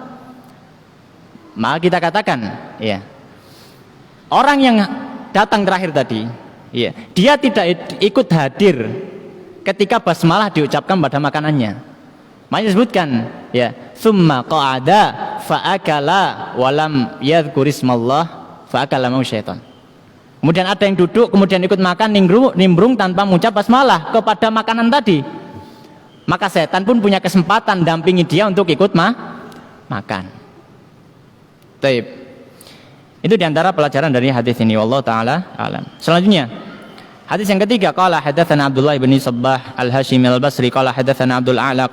Maka kita katakan, ya, orang yang datang terakhir tadi, ya, dia tidak ikut hadir ketika basmalah diucapkan pada makanannya. Makanya disebutkan, ya, summa qa'ada fa'akala walam yadhkurismallah fa'akala mau syaitan. Kemudian ada yang duduk kemudian ikut makan nimbrung tanpa mengucap basmalah kepada makanan tadi, maka setan pun punya kesempatan dampingi dia untuk ikut makan. Taib. Itu diantara pelajaran dari hadis ini. Wallahu ta'ala alam. Selanjutnya hadis yang ketiga, qala hadatsana Abdullah bin Sabbah al-Hashimi al-Basri qala hadatsana Abdul A'la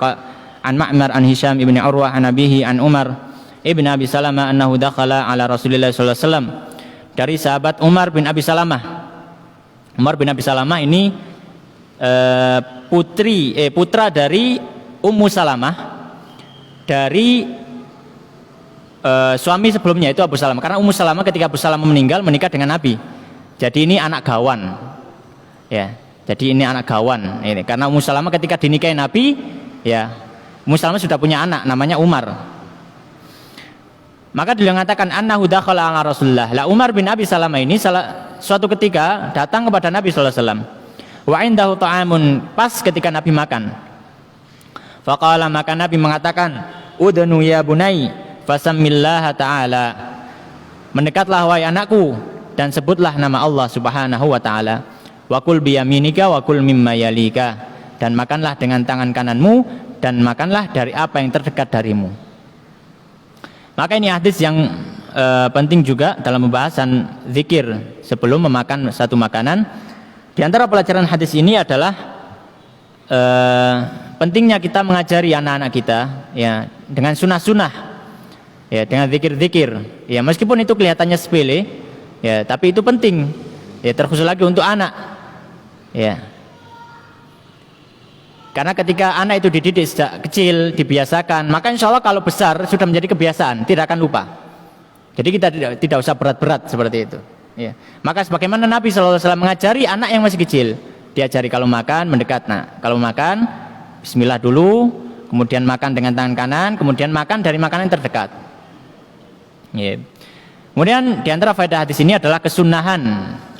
an Ma'mar an Hisham ibn Urwah an abihi an Umar ibn Abi Salamah annahu dakhala ala Rasulillah sallallahu alaihi wasallam. Dari sahabat Umar bin Abi Salamah. Umar bin Abi Salamah ini putra dari Ummu Salamah dari suami sebelumnya, itu Abu Salamah. Karena Ummu Salamah ketika Abu Salamah meninggal menikah dengan Nabi. Jadi ini anak gawan. Ya. Jadi ini anak gawan ini. Karena Ummu Salamah ketika dinikahi Nabi, ya Ummu Salamah sudah punya anak namanya Umar. Maka dia mengatakan annahu dakhala ala Rasulullah. La Umar bin Abi Salamah ini suatu ketika datang kepada Nabi sallallahu alaihi wasallam. Wa indahu ta'amun, pas ketika Nabi makan. Faqala, maka Nabi mengatakan, udnu ya bunai fasammillaha ta'ala. Mendekatlah wahai anakku dan sebutlah nama Allah Subhanahu wa taala. Wa kul biyaminika wa kul mimma yalika, dan makanlah dengan tangan kananmu dan makanlah dari apa yang terdekat darimu. Maka ini hadis yang penting juga dalam pembahasan zikir sebelum memakan satu makanan. Di antara pelajaran hadis ini adalah pentingnya kita mengajari anak-anak kita ya dengan sunah-sunah, ya dengan zikir-zikir. Ya meskipun itu kelihatannya sepele, ya tapi itu penting. Ya terkhusus lagi untuk anak. Ya. Karena ketika anak itu dididik sejak kecil, dibiasakan, maka insya Allah kalau besar sudah menjadi kebiasaan, tidak akan lupa. Jadi kita tidak usah berat-berat seperti itu. Ya. Maka sebagaimana Nabi SAW mengajari anak yang masih kecil, diajari kalau makan mendekat. Nah, kalau makan Bismillah dulu, kemudian makan dengan tangan kanan, kemudian makan dari makanan yang terdekat. Ya. Kemudian di antara faedah hadis ini adalah kesunahan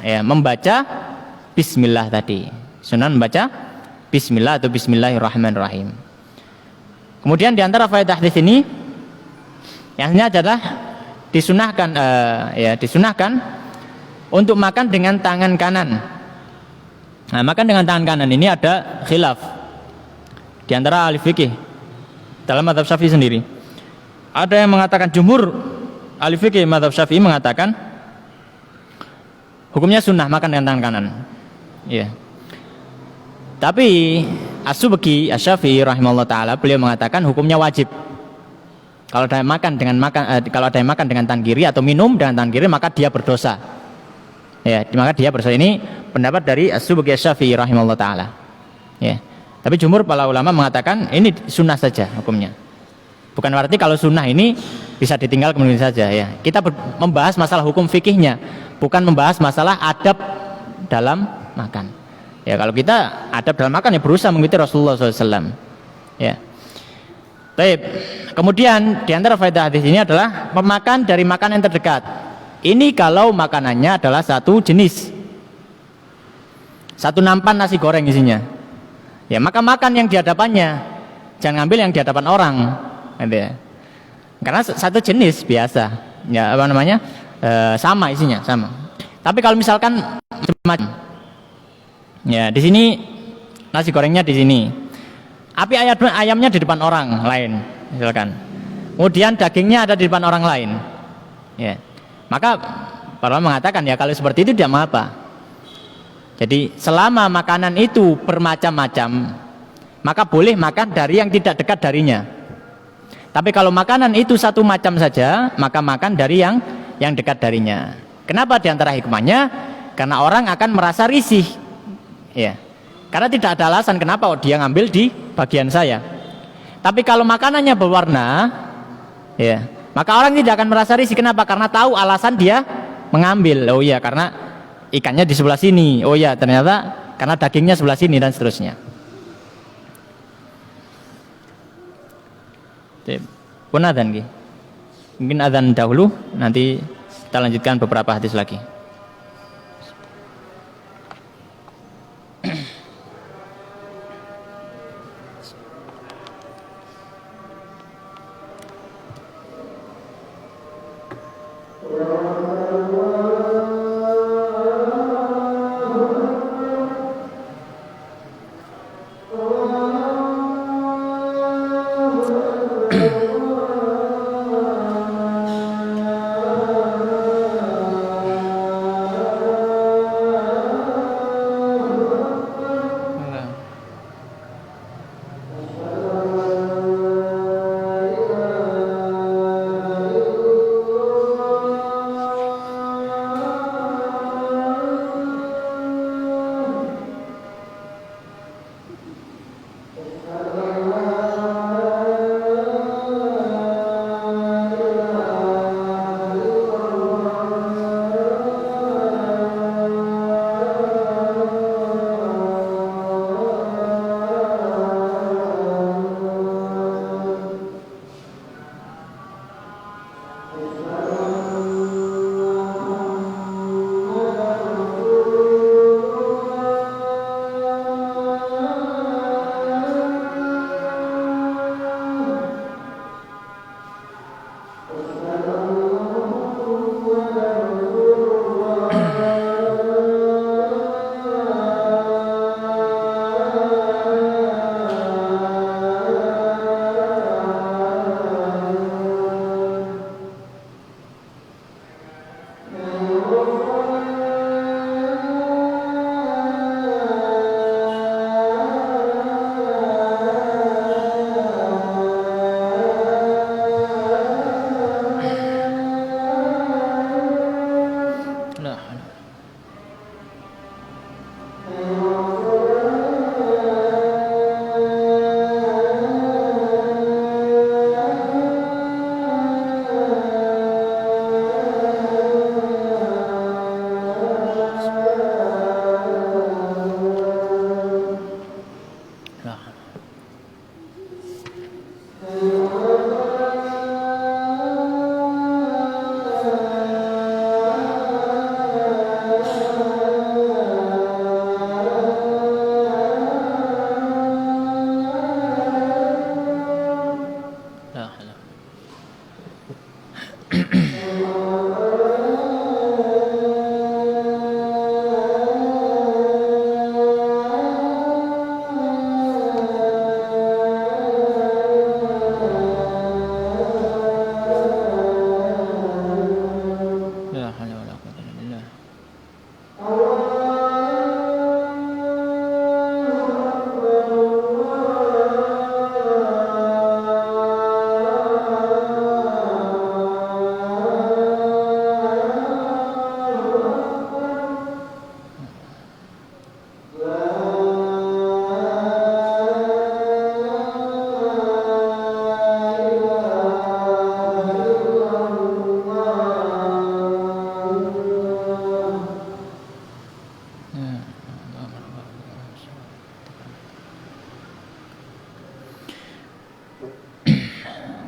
ya, membaca Bismillah tadi. Sunnah membaca Bismillah atau Bismillahirrahmanirrahim. Kemudian di antara faedah hadis ini yang ini adalah disunahkan untuk makan dengan tangan kanan. Nah, makan dengan tangan kanan ini ada khilaf di antara ahli fikih dalam mazhab Syafi'i sendiri. Ada yang mengatakan, jumhur ahli fikih mazhab Syafi'i mengatakan hukumnya sunnah makan dengan tangan kanan. Ya. Tapi As-Subki Asy-Syafi'i rahimahullah taala beliau mengatakan hukumnya wajib. Kalau ada yang makan dengan tangan kiri atau minum dengan tangan kiri maka dia berdosa. Ya, maka dia berdosa. Ini pendapat dari As-Subki Asy-Syafi'i rahimahullah taala. Ya. Tapi jumhur para ulama mengatakan ini sunnah saja hukumnya. Bukan berarti kalau sunnah ini bisa ditinggal kemudian saja ya. Kita membahas masalah hukum fikihnya, bukan membahas masalah adab dalam makan. Ya kalau kita adab dalam makan ya berusaha mengikuti Rasulullah SAW. Ya. Baik. Kemudian di antara faedah hadis ini adalah memakan dari makanan yang terdekat. Ini kalau makanannya adalah satu jenis, satu nampan nasi goreng isinya. Ya maka makan yang di hadapannya, jangan ambil yang di hadapan orang. Gitu ya. Karena satu jenis biasa. Ya apa namanya sama isinya sama. Tapi kalau misalkan macam, ya di sini nasi gorengnya di sini, ayamnya di depan orang lain, misalkan. Kemudian dagingnya ada di depan orang lain. Ya, maka para ulama mengatakan ya kalau seperti itu tidak mengapa. Jadi selama makanan itu bermacam-macam, maka boleh makan dari yang tidak dekat darinya. Tapi kalau makanan itu satu macam saja, maka makan dari yang dekat darinya. Kenapa? Di antara hikmahnya karena orang akan merasa risih, ya. Karena tidak ada alasan kenapa dia ngambil di bagian saya. Tapi kalau makanannya berwarna, ya, maka orang tidak akan merasa risih. Kenapa? Karena tahu alasan dia mengambil. Oh iya, karena ikannya di sebelah sini. Oh iya, ternyata karena dagingnya sebelah sini dan seterusnya. Pun adzan ki. Mungkin adzan dahulu, nanti kita lanjutkan beberapa hadis lagi.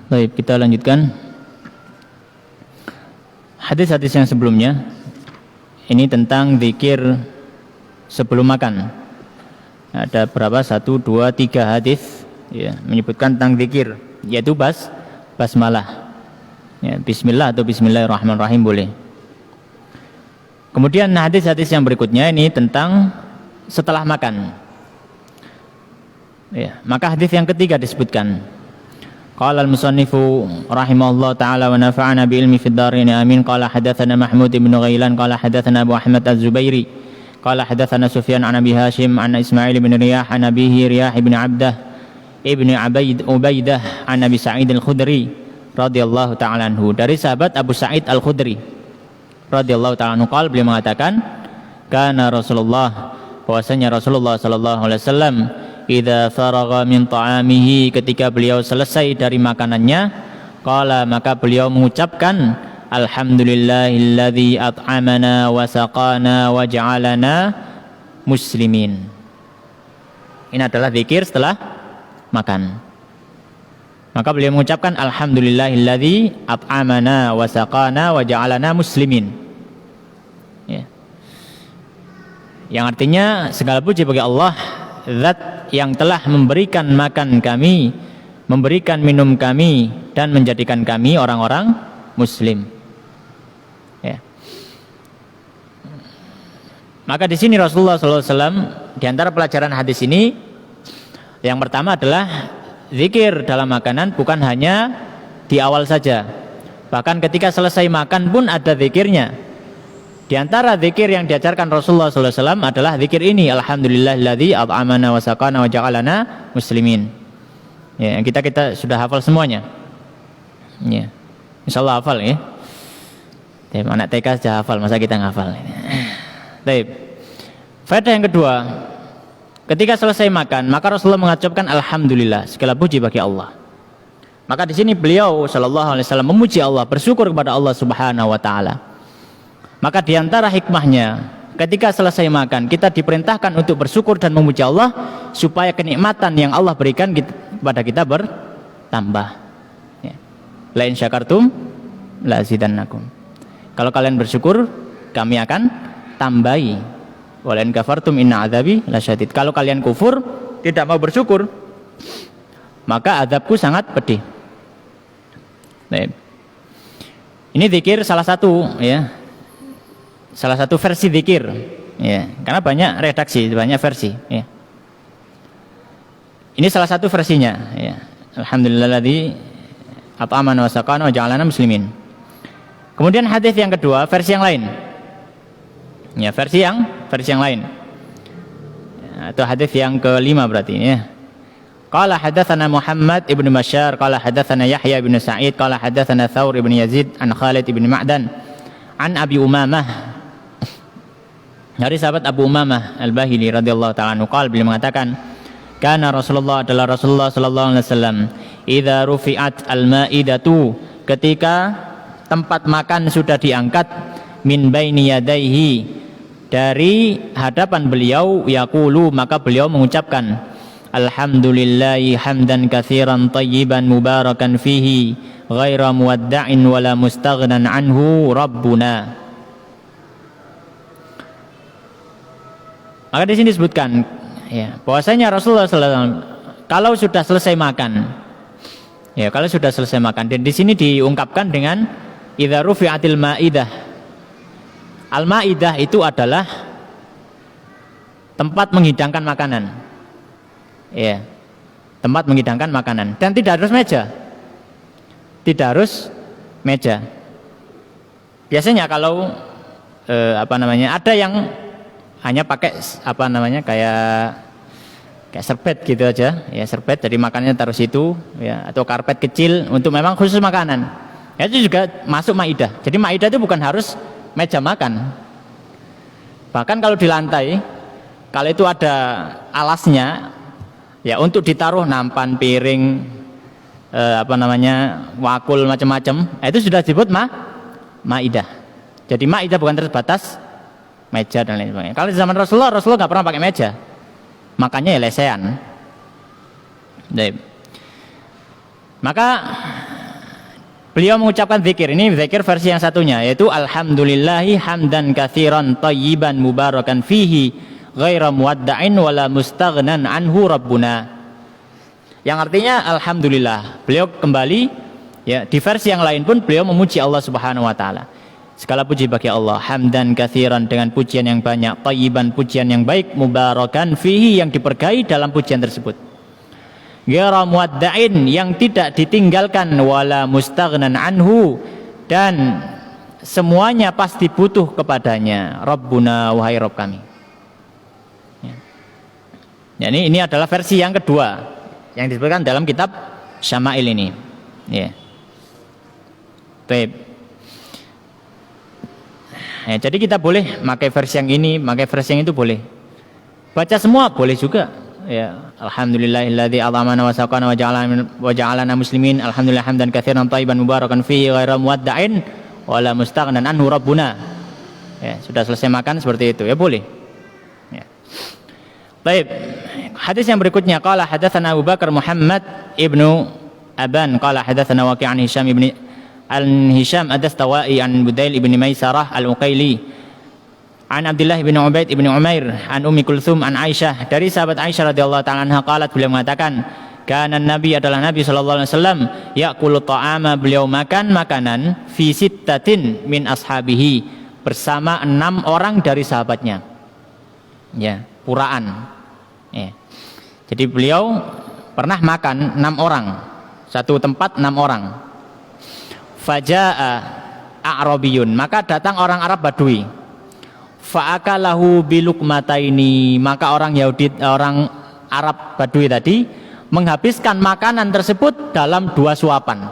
Baik, kita lanjutkan hadis-hadis yang sebelumnya. Ini tentang zikir sebelum makan. Ada berapa? 1, 2, 3 hadis ya, menyebutkan tentang zikir, yaitu basmalah. Ya, bismillah atau bismillahirrahmanirrahim boleh. Kemudian hadis-hadis yang berikutnya ini tentang setelah makan. Ya, maka hadis yang ketiga disebutkan. Qala al-musannifu rahimahullah ta'ala wa nafa'ana bi ilmi fid dharain amin. Qala hadatsana Mahmud bin Ghailan qala hadatsana Abu Ahmad Az-Zubairi qala hadatsana Sufyan an Abi Hashim an Ismail bin Riyah an abihi Riyah bin Abdah ibni Ubaidah an Abi Sa'id Al-Khudri radhiyallahu ta'ala anhu, dari sahabat Abu Sa'id Al-Khudri radhiyallahu ta'ala anhu. Qala, beliau mengatakan, kana Rasulullah, bahwasanya Rasulullah sallallahu alaihi wasallam idza faragha min ta'amihi, ketika beliau selesai dari makanannya, qala, maka beliau mengucapkan alhamdulillahilladzi at'amana wa saqana wa ja'alana muslimin. Ini adalah zikir setelah makan. Maka beliau mengucapkan alhamdulillahilladzi at'amana wa saqana wa ja'alana muslimin. Ya. Yang artinya segala puji bagi Allah, zat yang telah memberikan makan kami, memberikan minum kami, dan menjadikan kami orang-orang muslim. Ya. Maka di sini Rasulullah SAW, di antara pelajaran hadis ini, yang pertama adalah zikir dalam makanan bukan hanya di awal saja, bahkan ketika selesai makan pun ada zikirnya. Di antara zikir yang diajarkan Rasulullah SAW adalah zikir ini, alhamdulillahilladzi at'amana wa saqana wa ja'alana muslimin. Ya, kita sudah hafal semuanya. Ya. Insyaallah hafal ya. Anak TK sudah hafal, masa kita ngafal. Baik. Faedah yang kedua, ketika selesai makan, maka Rasulullah mengucapkan alhamdulillah, segala puji bagi Allah. Maka di sini beliau sallallahu alaihi wasallam memuji Allah, bersyukur kepada Allah Subhanahu wa taala. Maka di antara hikmahnya, ketika selesai makan, kita diperintahkan untuk bersyukur dan memuji Allah supaya kenikmatan yang Allah berikan kepada kita bertambah. Ya. La in syakartum la azidannakum. Kalau kalian bersyukur, kami akan tambahi. Wa la in kafartum inna adzabi lasyadid. Kalau kalian kufur, tidak mau bersyukur, maka azabku sangat pedih. Baik. Ini zikir salah satu ya. Salah satu versi zikir, ya, karena banyak redaksi, banyak versi. Ya. Ini salah satu versinya. Ya. Alhamdulillahilladzi at'amana wa saqana wa ja'alana muslimin. Kemudian hadis yang kedua, versi yang lain. Ya, versi yang lain. Ya, atau hadis yang kelima berarti. Ya. Qala hadatsana Muhammad ibnu Bashar, qala hadatsana Yahya ibnu Sa'id, qala hadatsana Thawr ibnu Yazid an Khalid ibnu Ma'dan an Abi Umamah, dari sahabat Abu Umamah Al-Bahili radhiyallahu ta'ala anhu, beliau mengatakan, kana Rasulullah, adalah Rasulullah sallallahu alaihi wasallam, idza rufi'at al-ma'idatu, ketika tempat makan sudah diangkat, min baini yadaihi, dari hadapan beliau, yaqulu, maka beliau mengucapkan alhamdulillahi hamdan katsiran tayyiban mubarakan fihi ghaira muwadda'in wala mustaghnan anhu rabbuna. Maka di sini disebutkan ya, bahwasanya Rasulullah SAW kalau sudah selesai makan, ya kalau sudah selesai makan, dan di sini diungkapkan dengan idza rufi'atil maidah. Al-maidah itu adalah tempat menghidangkan makanan, ya tempat menghidangkan makanan, dan tidak harus meja, tidak harus meja. Biasanya kalau ada yang hanya pakai kayak serbet gitu aja, ya serbet, jadi makannya taruh situ, ya atau karpet kecil untuk memang khusus makanan. Ya, itu juga masuk maidah. Jadi maidah itu bukan harus meja makan. Bahkan kalau di lantai, kalau itu ada alasnya, ya untuk ditaruh nampan, piring, wakul macam-macam, itu sudah disebut maidah. Jadi maidah bukan terbatas meja dan lain sebagainya. Kalau di zaman Rasulullah nggak pernah pakai meja, makanya ya lesehan. Maka beliau mengucapkan zikir, ini zikir versi yang satunya, yaitu alhamdulillahi hamdan katsiran thayyiban mubarakan fihi ghaira muwadda'in wala mustaghnan anhu rabbuna. Yang artinya alhamdulillah. Beliau kembali ya di versi yang lain pun beliau memuji Allah Subhanahu wa taala. Segala puji bagi Allah, hamdan katsiran dengan pujian yang banyak, thayyiban pujian yang baik, mubarakan fihi yang diberkahi dalam pujian tersebut. Ghairu muwadda'in yang tidak ditinggalkan, wala mustaghnan anhu dan semuanya pasti butuh kepadanya. Rabbuna, wahai Rabb kami. Ya, ini adalah versi yang kedua yang disebutkan dalam kitab Syama'il ini. Ya. Baik. Ya, jadi kita boleh pakai versi yang ini, pakai versi yang itu boleh. Baca semua boleh juga. Ya, alhamdulillahilladzi at'amana wa saqana wa ja'alana muslimin. Alhamdulillah hamdan katsiran thayyiban mubarakan fihi ghairu muwadda'in wala mustaghnan anhu rabbuna. Ya, sudah selesai makan seperti itu, ya boleh. Ya. Baik. Hadis yang berikutnya qala hadatsana Abu Bakar Muhammad ibnu Aban qala hadatsana Waqi' an Hisham ad-Dastawai an Budail ibn Maisarah al-Uqaili an Abdullah ibn Ubaid ibn Umair an Ummi Kulthum an Aisyah, dari sahabat Aisyah radhiyallahu ta'ala anha qalat, beliau mengatakan kana Nabi adalah Nabi sallallahu alaihi wasallam yaqulu ta'ama, beliau makan makanan fi sittatin min ashabihi bersama 6 orang dari sahabatnya. Ya, puraan. Ya. Jadi beliau pernah makan 6 orang, satu tempat 6 orang. Faja'a a'rabiyun, maka datang orang Arab Badui. Fa'akalahu bilukmataini, maka orang Arab Badui tadi menghabiskan makanan tersebut dalam 2 suapan.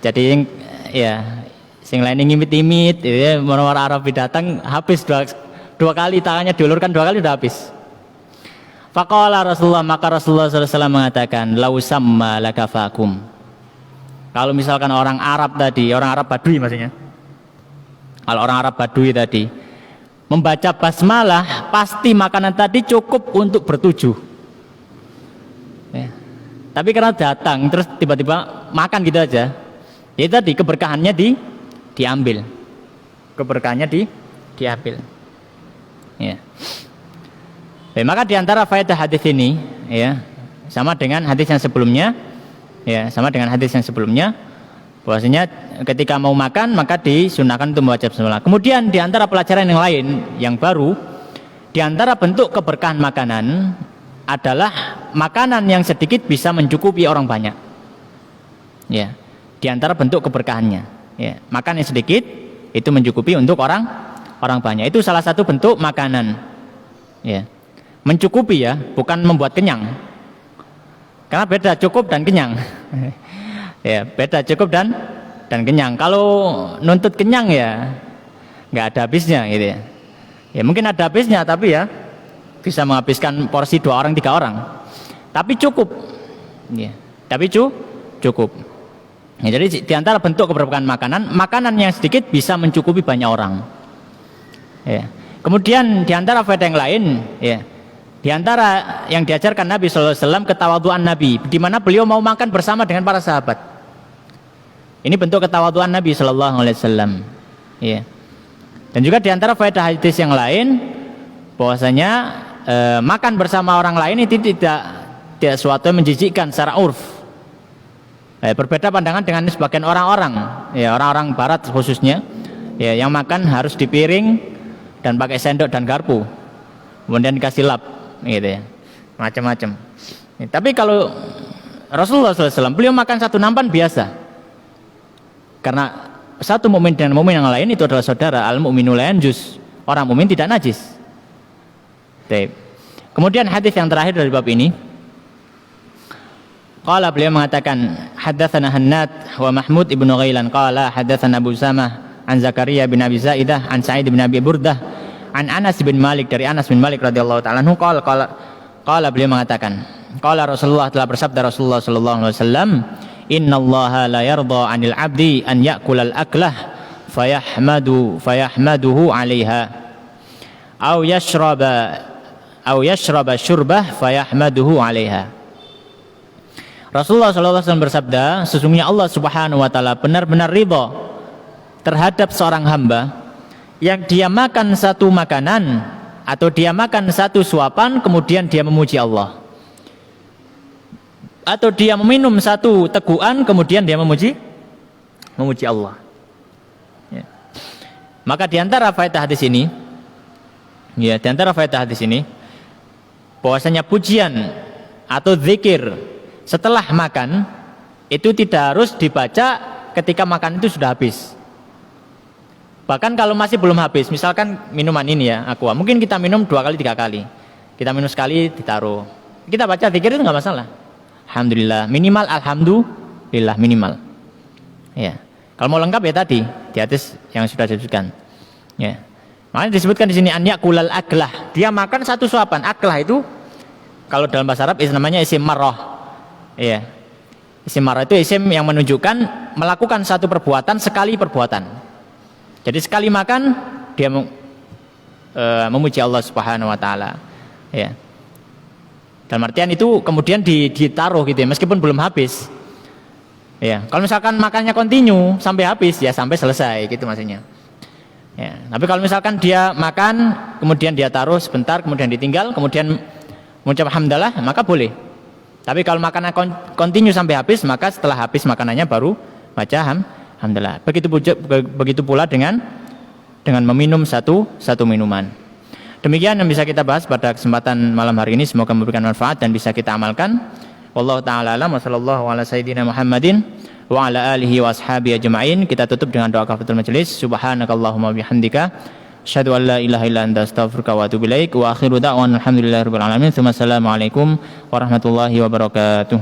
Jadi ya sing lain ngimit-imit, ya orang Arab datang habis dua kali, tangannya diulurkan 2 kali udah habis. Faqala Rasulullah, maka Rasulullah SAW mengatakan, lau samma lakafakum. Kalau misalkan orang Arab tadi, orang Arab Badui maksudnya, kalau orang Arab Badui tadi membaca basmalah, pasti makanan tadi cukup untuk bertujuh. Ya. Tapi karena datang terus tiba-tiba makan gitu aja, ya tadi keberkahannya diambil, keberkahannya diambil. Ya. Maka diantara faedah hadis ini, ya sama dengan hadis yang sebelumnya. Ya, sama dengan hadis yang sebelumnya, bahwasanya ketika mau makan maka disunahkan untuk membaca basmalah. Kemudian di antara pelajaran yang lain yang baru, di antara bentuk keberkahan makanan adalah makanan yang sedikit bisa mencukupi orang banyak. Ya, di antara bentuk keberkahannya, ya, makan yang sedikit itu mencukupi untuk orang banyak. Itu salah satu bentuk makanan. Ya. Mencukupi ya, bukan membuat kenyang. Karena beda cukup dan kenyang. Ya, beda cukup dan kenyang. Kalau nuntut kenyang ya nggak ada habisnya gitu ya. Ya mungkin ada habisnya tapi ya bisa menghabiskan porsi 2 orang 3 orang. Tapi cukup. Ya, tapi cukup. Ya, jadi di antara bentuk keberkahan makanan yang sedikit bisa mencukupi banyak orang. Ya. Kemudian di antara faedah yang lain, ya, Di antara yang diajarkan Nabi sallallahu alaihi wasallam ketawaduan Nabi, di mana beliau mau makan bersama dengan para sahabat. Ini bentuk ketawaduan Nabi sallallahu alaihi wasallam. Ya. Dan juga di antara faedah hadis yang lain bahwasanya makan bersama orang lain itu tidak suatu yang menjijikkan secara urf. Berbeda pandangan dengan sebagian orang-orang, ya orang-orang barat khususnya, ya yang makan harus di piring dan pakai sendok dan garpu. Kemudian dikasih lap, gitu ya. Macam-macam. Tapi kalau Rasulullah SAW beliau makan satu nampan biasa. Karena satu mukmin dengan mukmin yang lain itu adalah saudara. Al-mu'minu la yanjus. Orang mukmin tidak najis. Kemudian hadis yang terakhir dari bab ini, qala beliau mengatakan haddatsana Hannad wa Mahmud ibnu Ghailan qala haddatsana Abu Samah an Zakaria bin Abi Zaidah an Sa'id bin Abi Burdah an Anas bin Malik dari Anas bin Malik radhiyallahu ta'ala anhu qala beliau mengatakan qala Rasulullah telah bersabda Rasulullah sallallahu alaihi wasallam innallaha la yarda 'anil 'abdi an ya'kulal aklah fayahmaduhu 'alaiha aw yashraba syurbah fayahmaduhu 'alaiha. Rasulullah SAW bersabda, sesungguhnya Allah Subhanahu wa taala benar-benar ridha terhadap seorang hamba yang dia makan satu makanan atau dia makan satu suapan kemudian dia memuji Allah, atau dia meminum satu tegukan kemudian dia memuji Allah. Ya. Maka diantara faedah hadis ini, bahwasanya pujian atau zikir setelah makan itu tidak harus dibaca ketika makan itu sudah habis. Bahkan kalau masih belum habis, misalkan minuman ini ya, aqua, mungkin kita minum 2 kali 3 kali. Kita minum sekali ditaruh. Kita baca zikir itu nggak masalah. Alhamdulillah, minimal alhamdulillah minimal. Ya. Kalau mau lengkap ya tadi di hadis yang sudah disebutkan. Ya. Makanya disebutkan di sini an yakulal aklah. Dia makan satu suapan. Aklah itu kalau dalam bahasa Arab namanya isim marrah. Iya. Isim marrah itu isim yang menunjukkan melakukan satu perbuatan sekali perbuatan. Jadi sekali makan dia memuji Allah Subhanahu wa taala. Ya. Dalam artian itu kemudian ditaruh gitu ya, meskipun belum habis. Ya, kalau misalkan makannya kontinu sampai habis ya sampai selesai gitu maksudnya. Ya, tapi kalau misalkan dia makan kemudian dia taruh sebentar kemudian ditinggal kemudian mengucap alhamdulillah maka boleh. Tapi kalau makanan kontinu sampai habis, maka setelah habis makanannya baru baca alhamdulillah. Begitu pula dengan meminum satu minuman. Demikian yang bisa kita bahas pada kesempatan malam hari ini. Semoga memberikan manfaat dan bisa kita amalkan. Wallahu ta'ala alam wa sallallahu ala sayyidina Muhammadin wa ala alihi wa ashabihi ajma'in. Kita tutup dengan doa kafaratul majelis. Subhanakallahumma bihamdika asyhadu an la ilaha illa anta astaghfiruka wa atubu ilaik wa akhiru da'wana alhamdulillahirabbil alamin. Assalamualaikum warahmatullahi wabarakatuh.